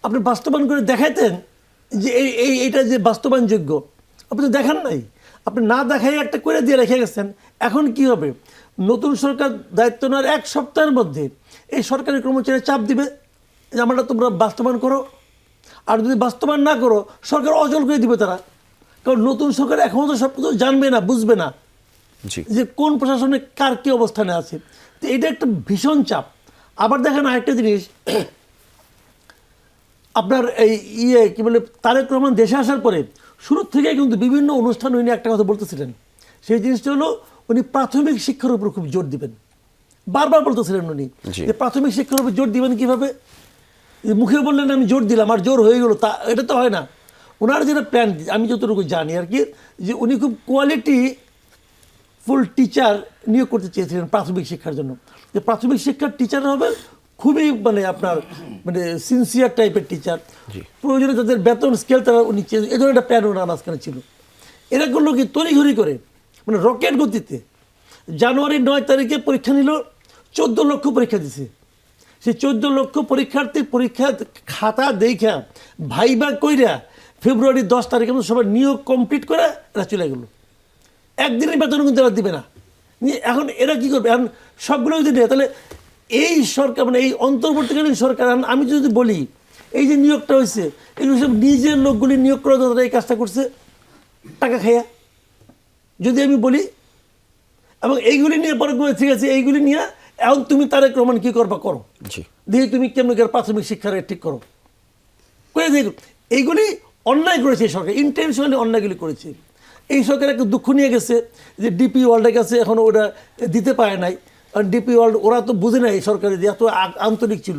আপনি বাস্তবায়ন করে দেখাইতেন যে এইটা যে বাস্তবায়নযোগ্য, আপনি তো দেখান নাই। আপনি না দেখাই একটা করে দিয়ে রেখে গেছেন। এখন কি হবে? নতুন সরকার দায়িত্ব নেওয়ার 1 সপ্তাহের মধ্যে এই সরকারি কর্মচারী চাপ দিবে যে আমরা তোমরা বাস্তবায়ন করো। আর যদি বাস্তবায়ন না করো সরকার অচল করে দিবে তারা, কারণ নতুন সরকার এখনও তো সব কিছু জানবে না, বুঝবে না জি যে কোন প্রশাসনে কার কী অবস্থানে আছে। তো এটা একটা ভীষণ চাপ। আবার দেখেন আরেকটা জিনিস, আপনার এই কি বলে তারেক রহমান দেশে আসার পরে শুরু থেকে কিন্তু বিভিন্ন অনুষ্ঠান উনি একটা কথা বলতেছিলেন, সেই জিনিসটা হলো উনি প্রাথমিক শিক্ষার উপর খুব জোর দিবেন। বারবার বলতেছিলেন উনি যে প্রাথমিক শিক্ষার উপর জোর দিবেন কীভাবে, মুখে বললেন আমি জোর দিলাম আর জোর হয়ে গেলো, তা এটা তো হয় না। ওনার যেটা প্ল্যান আমি যতটুকু জানি আর কি, যে উনি খুব কোয়ালিটি ফুল টিচার নিয়োগ করতে চেয়েছিলেন প্রাথমিক শিক্ষার জন্য, যে প্রাথমিক শিক্ষার টিচার হবে খুবই মানে আপনার মানে সিনসিয়ার টাইপের টিচার, প্রয়োজনে তাদের বেতন স্কেল তারা উনি এই ধরনের একটা প্ল্যান ওনার মাঝখানে ছিল। এরা করলো কি তড়িঘড়ি করে মানে রকেট গতিতে জানুয়ারির 9 তারিখে পরীক্ষা নিল, 14 লক্ষ পরীক্ষা দিছে। সেই 14 লক্ষ পরীক্ষার্থীর পরীক্ষা খাতা দেখা ভাইবা কইরা ফেব্রুয়ারি 10 তারিখে মতো সবাই নিয়োগ কমপ্লিট করে এরা চলে গেল। একদিনের বেতন কিন্তু এরা দিবে না। এখন এরা কী করবে, এখন সবগুলো যদি নেয় তাহলে এই সরকার মানে এই অন্তর্বর্তীকালীন সরকার, আমি যদি বলি এই যে নিয়োগটা হয়েছে এগুলো সব নিজের লোকগুলি নিয়োগ করার জন্য এই কাজটা করছে টাকা খাইয়া, যদি আমি বলি। এবং এইগুলি নিয়ে পরে ঠিক আছে এইগুলি নিয়ে এখন তুমি তারেক রহমান কী করবা করো, দিয়ে তুমি কেমন করে প্রাথমিক শিক্ষার ঠিক করো করে দেখো। এইগুলি অন্যায় করেছে এই সরকার, ইন্টেনশনালি অন্যায়গুলি করেছে। এই সরকার একটা দুঃখ নিয়ে গেছে যে ডিপি ওয়ার্ল্ডের কাছে এখনও ওটা দিতে পারে নাই, কারণ ডিপি ওয়ার্ল্ড ওরা তো বুঝে নাই সরকারি যে এত আন্তরিক ছিল,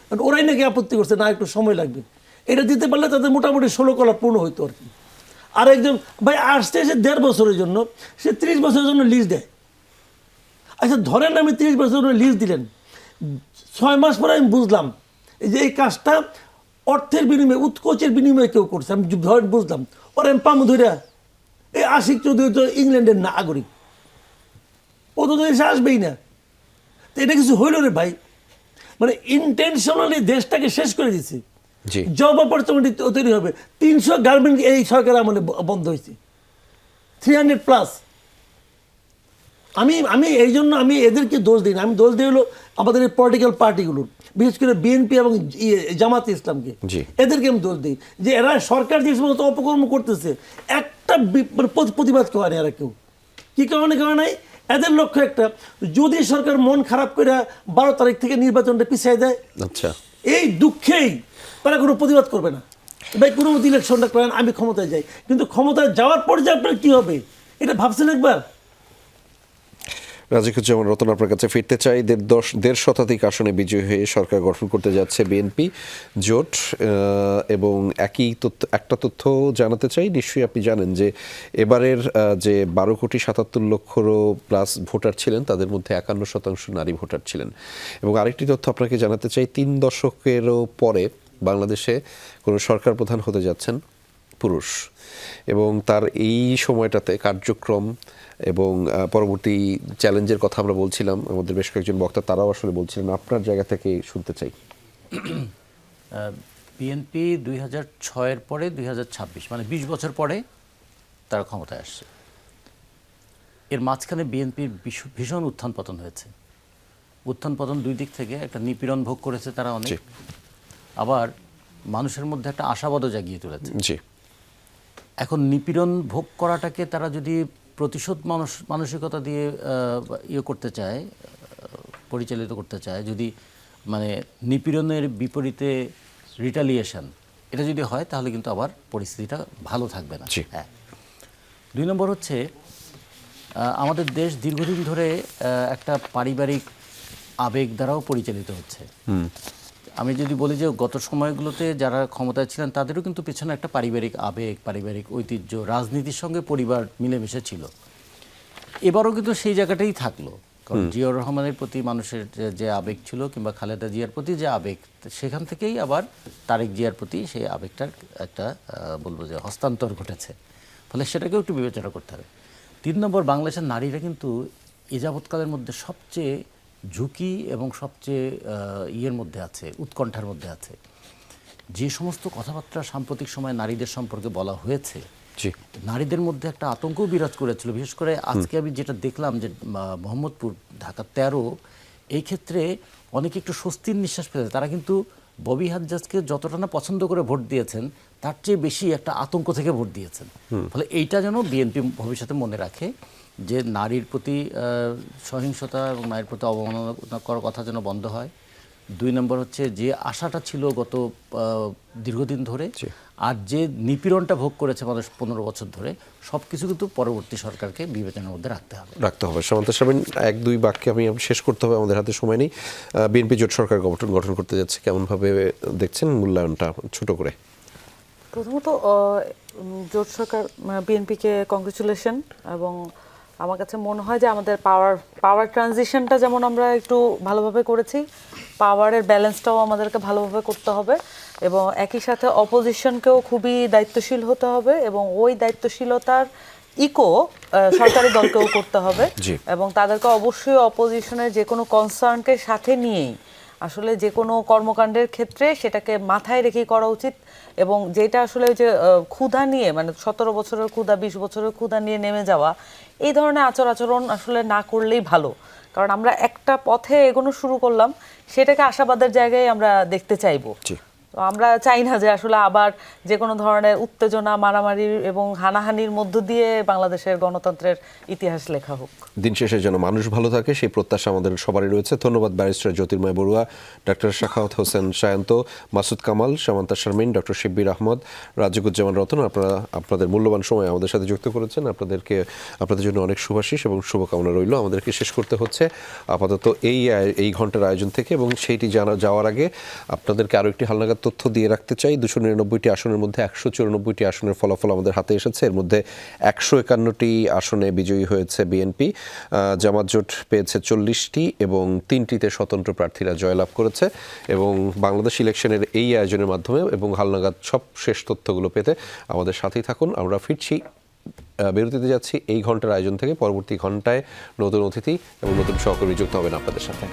কারণ ওরাই নাকি আপত্তি করছে না একটু সময় লাগবে। এটা দিতে পারলে তাদের মোটামুটি 16 কলা পূর্ণ হইতো আর কি। আর একজন ভাই আসতে এসে 1.5 বছরের জন্য সে 30 বছরের জন্য লিজ দেয়। আচ্ছা ধরেন আমি 30 বছরের জন্য লিজ দিলেন, 6 মাস পরে আমি বুঝলাম যে এই কাজটা অর্থের বিনিময়ে উৎকোচের বিনিময়ে কেউ করছে, আমি ধরেন বুঝলাম ওরা আমি পামু ধরে এই আশিক চৌধুরী তো ইংল্যান্ডের নাগরিক, ও তো দেশে আসবেই না। তো এটা কিছু হইল রে ভাই, মানে ইন্টেনশনালি দেশটাকে শেষ করে দিচ্ছে। জব অপরচুনিটি তৈরি হবে। 300 গার্মেন্ট এই সরকার আমলে বন্ধ হয়েছে, 300+। আমি এই জন্য আমি এদেরকে দোষ দিই না, আমি দোষ দিই হলো আমাদের এই পলিটিক্যাল পার্টিগুলোর, বিশেষ করে বিএনপি এবং জামাতে ইসলামকে, এদেরকে আমি দোষ দিই যে এরা সরকার যে সমস্ত অপকর্ম করতেছে একটা প্রতিবাদ করে এরা কেউ কী কারণে নাই। এদের লক্ষ্য একটা, যদি সরকার মন খারাপ করে 12 তারিখ থেকে নির্বাচনটা পিছিয়ে দেয়, আচ্ছা এই দুঃখেই তারা কোনো প্রতিবাদ করবে না। ভাই কোনো মতো ইলেকশনটা করেন আমি ক্ষমতায় যাই, কিন্তু ক্ষমতায় যাওয়ার পর যে আপনার কী হবে এটা ভাবছেন একবার? রাজিকুজ্জামান রতন, আপনার কাছে ফিরতে চাই। 1.5 শতাধিক আসনে বিজয়ী হয়ে সরকার গঠন করতে যাচ্ছে বিএনপি জোট, এবং একটা তথ্য জানাতে চাই। নিশ্চয়ই আপনি জানেন যে এবারের যে 12,77,00,000+ ভোটার ছিলেন তাদের মধ্যে 51% নারী ভোটার ছিলেন। এবং আরেকটি তথ্য আপনাকে জানাতে চাই, 3 দশকেরও পরে বাংলাদেশে কোনো সরকার প্রধান হতে যাচ্ছেন পুরুষ, এবং তার এই সময়টাতে কার্যক্রম এবং পরবর্তী চ্যালেঞ্জের কথা আমরা বলছিলাম, আমাদের বেশ কয়েকজন বক্তা তারাও আসলে বলছিলেন, আপনার জায়গা থেকে শুনতে চাই। বিএনপি 2006-এর পরে 2026 মানে 20 বছর পরে তারা ক্ষমতায় আসছে। এর মাঝখানে বিএনপির ভীষণ উত্থান পতন হয়েছে। উত্থান পতন দুই দিক থেকে, একটা নিপীড়ন ভোগ করেছে তারা অনেক, আবার মানুষের মধ্যে একটা আশাবাদও জাগিয়ে তুলেছে। এখন নিপীড়ন ভোগ করাটাকে তারা যদি প্রতিশোধ মানসিকতা দিয়ে করতে চায়, পরিচালিত করতে চায়, যদি মানে নিপীড়নের বিপরীতে রিটালিয়েশন এটা যদি হয় তাহলে কিন্তু আবার পরিস্থিতিটা ভালো থাকবে না। হ্যাঁ। 2 নম্বর হচ্ছে আমাদের দেশ দীর্ঘদিন ধরে একটা পারিবারিক আবেগ দ্বারাও পরিচালিত হচ্ছে। আমি যদি বলি যে গত সময়গুলোতে যারা ক্ষমতায় ছিলেন তাদেরও কিন্তু পেছনে একটা পারিবারিক আবেগ, পারিবারিক ঐতিহ্য, রাজনীতির সঙ্গে পরিবার মিলেমিশে ছিল। এবারও কিন্তু সেই জায়গাটাই থাকলো, কারণ জিয়াউর রহমানের প্রতি মানুষের যে আবেগ ছিল কিংবা খালেদা জিয়ার প্রতি যে আবেগ, সেখান থেকেই আবার তারেক জিয়ার প্রতি সেই আবেগটার একটা বলবো যে হস্তান্তর ঘটেছে, ফলে সেটাকেও একটু বিবেচনা করতে হবে। 3 নম্বর, বাংলাদেশের নারীরা কিন্তু এ যাবৎকালের মধ্যে সবচেয়ে ঝুঁকি এবং সবচেয়ে ইয়ের মধ্যে আছে, উৎকণ্ঠার মধ্যে আছে। যে সমস্ত কথাবার্তা সাম্প্রতিক সময়ে নারীদের সম্পর্কে বলা হয়েছে, নারীদের মধ্যে একটা আতঙ্ক বিরাজ করেছিল। বিশেষ করে আজকে আমি যেটা দেখলাম যে মোহাম্মদপুর, ঢাকা 13, এই ক্ষেত্রে অনেকে একটু স্বস্তির নিঃশ্বাস ফেলেছে। তারা কিন্তু ববি হাজ্জাজকে যতটা না পছন্দ করে ভোট দিয়েছেন তার চেয়ে বেশি একটা আতঙ্ক থেকে ভোট দিয়েছেন। ফলে এইটা যেন বিএনপি ভবিষ্যতে মনে রাখে যে নারীর প্রতি সহিংসতা এবং নারীর প্রতি অবমাননা করার কথা যেন বন্ধ হয়। 2 নম্বর হচ্ছে যে আশাটা ছিল গত দীর্ঘদিন ধরে, আর যে নিপীড়নটা ভোগ করেছে মানুষ 15 বছর ধরে, সব কিছু কিন্তু পরবর্তী সরকারকে বিবেচনার মধ্যে রাখতে হবে। সামান্তা শারমিন, 1-2 বাক্যে আমি শেষ করতে হবে, আমাদের হাতে সময় নেই। বিএনপি জোট সরকার গঠন করতে যাচ্ছে, কেমনভাবে দেখছেন মূল্যায়নটা ছোট করে? প্রথমত জোট সরকার বিএনপিকে কংগ্রেচুলেশন, এবং আমার কাছে মনে হয় যে আমাদের পাওয়ার ট্রানজিশনটা যেমন আমরা একটু ভালোভাবে করেছি, পাওয়ারের ব্যালেন্সটাও আমাদেরকে ভালোভাবে করতে হবে, এবং একই সাথে অপোজিশনকেও খুবই দায়িত্বশীল হতে হবে, এবং ওই দায়িত্বশীলতার সরকারি দলকেও করতে হবে, এবং তাদেরকে অবশ্যই অপোজিশনের যে কোনো কনসার্নকে সাথে নিয়েই আসলে যে কোনো কর্মকাণ্ডের ক্ষেত্রে সেটাকে মাথায় রেখেই করা উচিত। এবং যেটা আসলে ওই যে ক্ষুধা নিয়ে, মানে 17 বছরের ক্ষুধা, 20 বছরের ক্ষুধা নিয়ে নেমে যাওয়া, এই ধরনের আচরণ আসলে না করলেই ভালো। কারণ আমরা একটা পথে এগোনো শুরু করলাম, সেটাকে আশাবাদের জায়গায় আমরা দেখতে চাইবো। তো আমরা চাই না যে আসলে আবার যে কোনো ধরনের উত্তেজনা, মারামারি এবং হানাহানির মধ্য দিয়ে বাংলাদেশের গণতন্ত্রের ইতিহাস লেখা হোক। দিন শেষে যেন মানুষ ভালো থাকে, সেই প্রত্যাশা আমাদের সবারই রয়েছে। ধন্যবাদ ব্যারিস্টার জ্যোতির্ময় বড়ুয়া, ডক্টর সাখাওয়াত হোসেন সায়ন্ত, মাসুদ কামাল, সামান্তা শারমিন, ডক্টর শিব্বির আহমদ, রাজিকুজ্জামান রতন। আপনারা আপনাদের মূল্যবান সময় আমাদের সাথে যুক্ত করেছেন। আপনাদের জন্য অনেক শুভাশিস এবং শুভকামনা রইল। আমাদেরকে শেষ করতে হচ্ছে আপাতত এই ঘন্টার আয়োজন থেকে, এবং সেইটি যাওয়ার আগে আপনাদেরকে আরও একটি হালনাগাদ তথ্য দিয়ে রাখতে চাই। 299টি আসনের মধ্যে 194টি আসনের ফলাফল আমাদের হাতে এসেছে। এর মধ্যে 151টি আসনে বিজয়ী হয়েছে বিএনপি, জামাত জোট পেয়েছে 40টি এবং 3টিতে স্বতন্ত্র প্রার্থীরা জয়লাভ করেছে। এবং বাংলাদেশ ইলেকশনের এই আয়োজনের মাধ্যমে এবং হালনাগাদ সব শেষ তথ্যগুলো পেতে আমাদের সাথেই থাকুন। আমরা ফিরছি, বিরতিতে যাচ্ছি এই ঘন্টার আয়োজন থেকে। পরবর্তী ঘন্টায় নতুন অতিথি এবং নতুন সহকর্মী যুক্ত হবেন আপনাদের সাথে।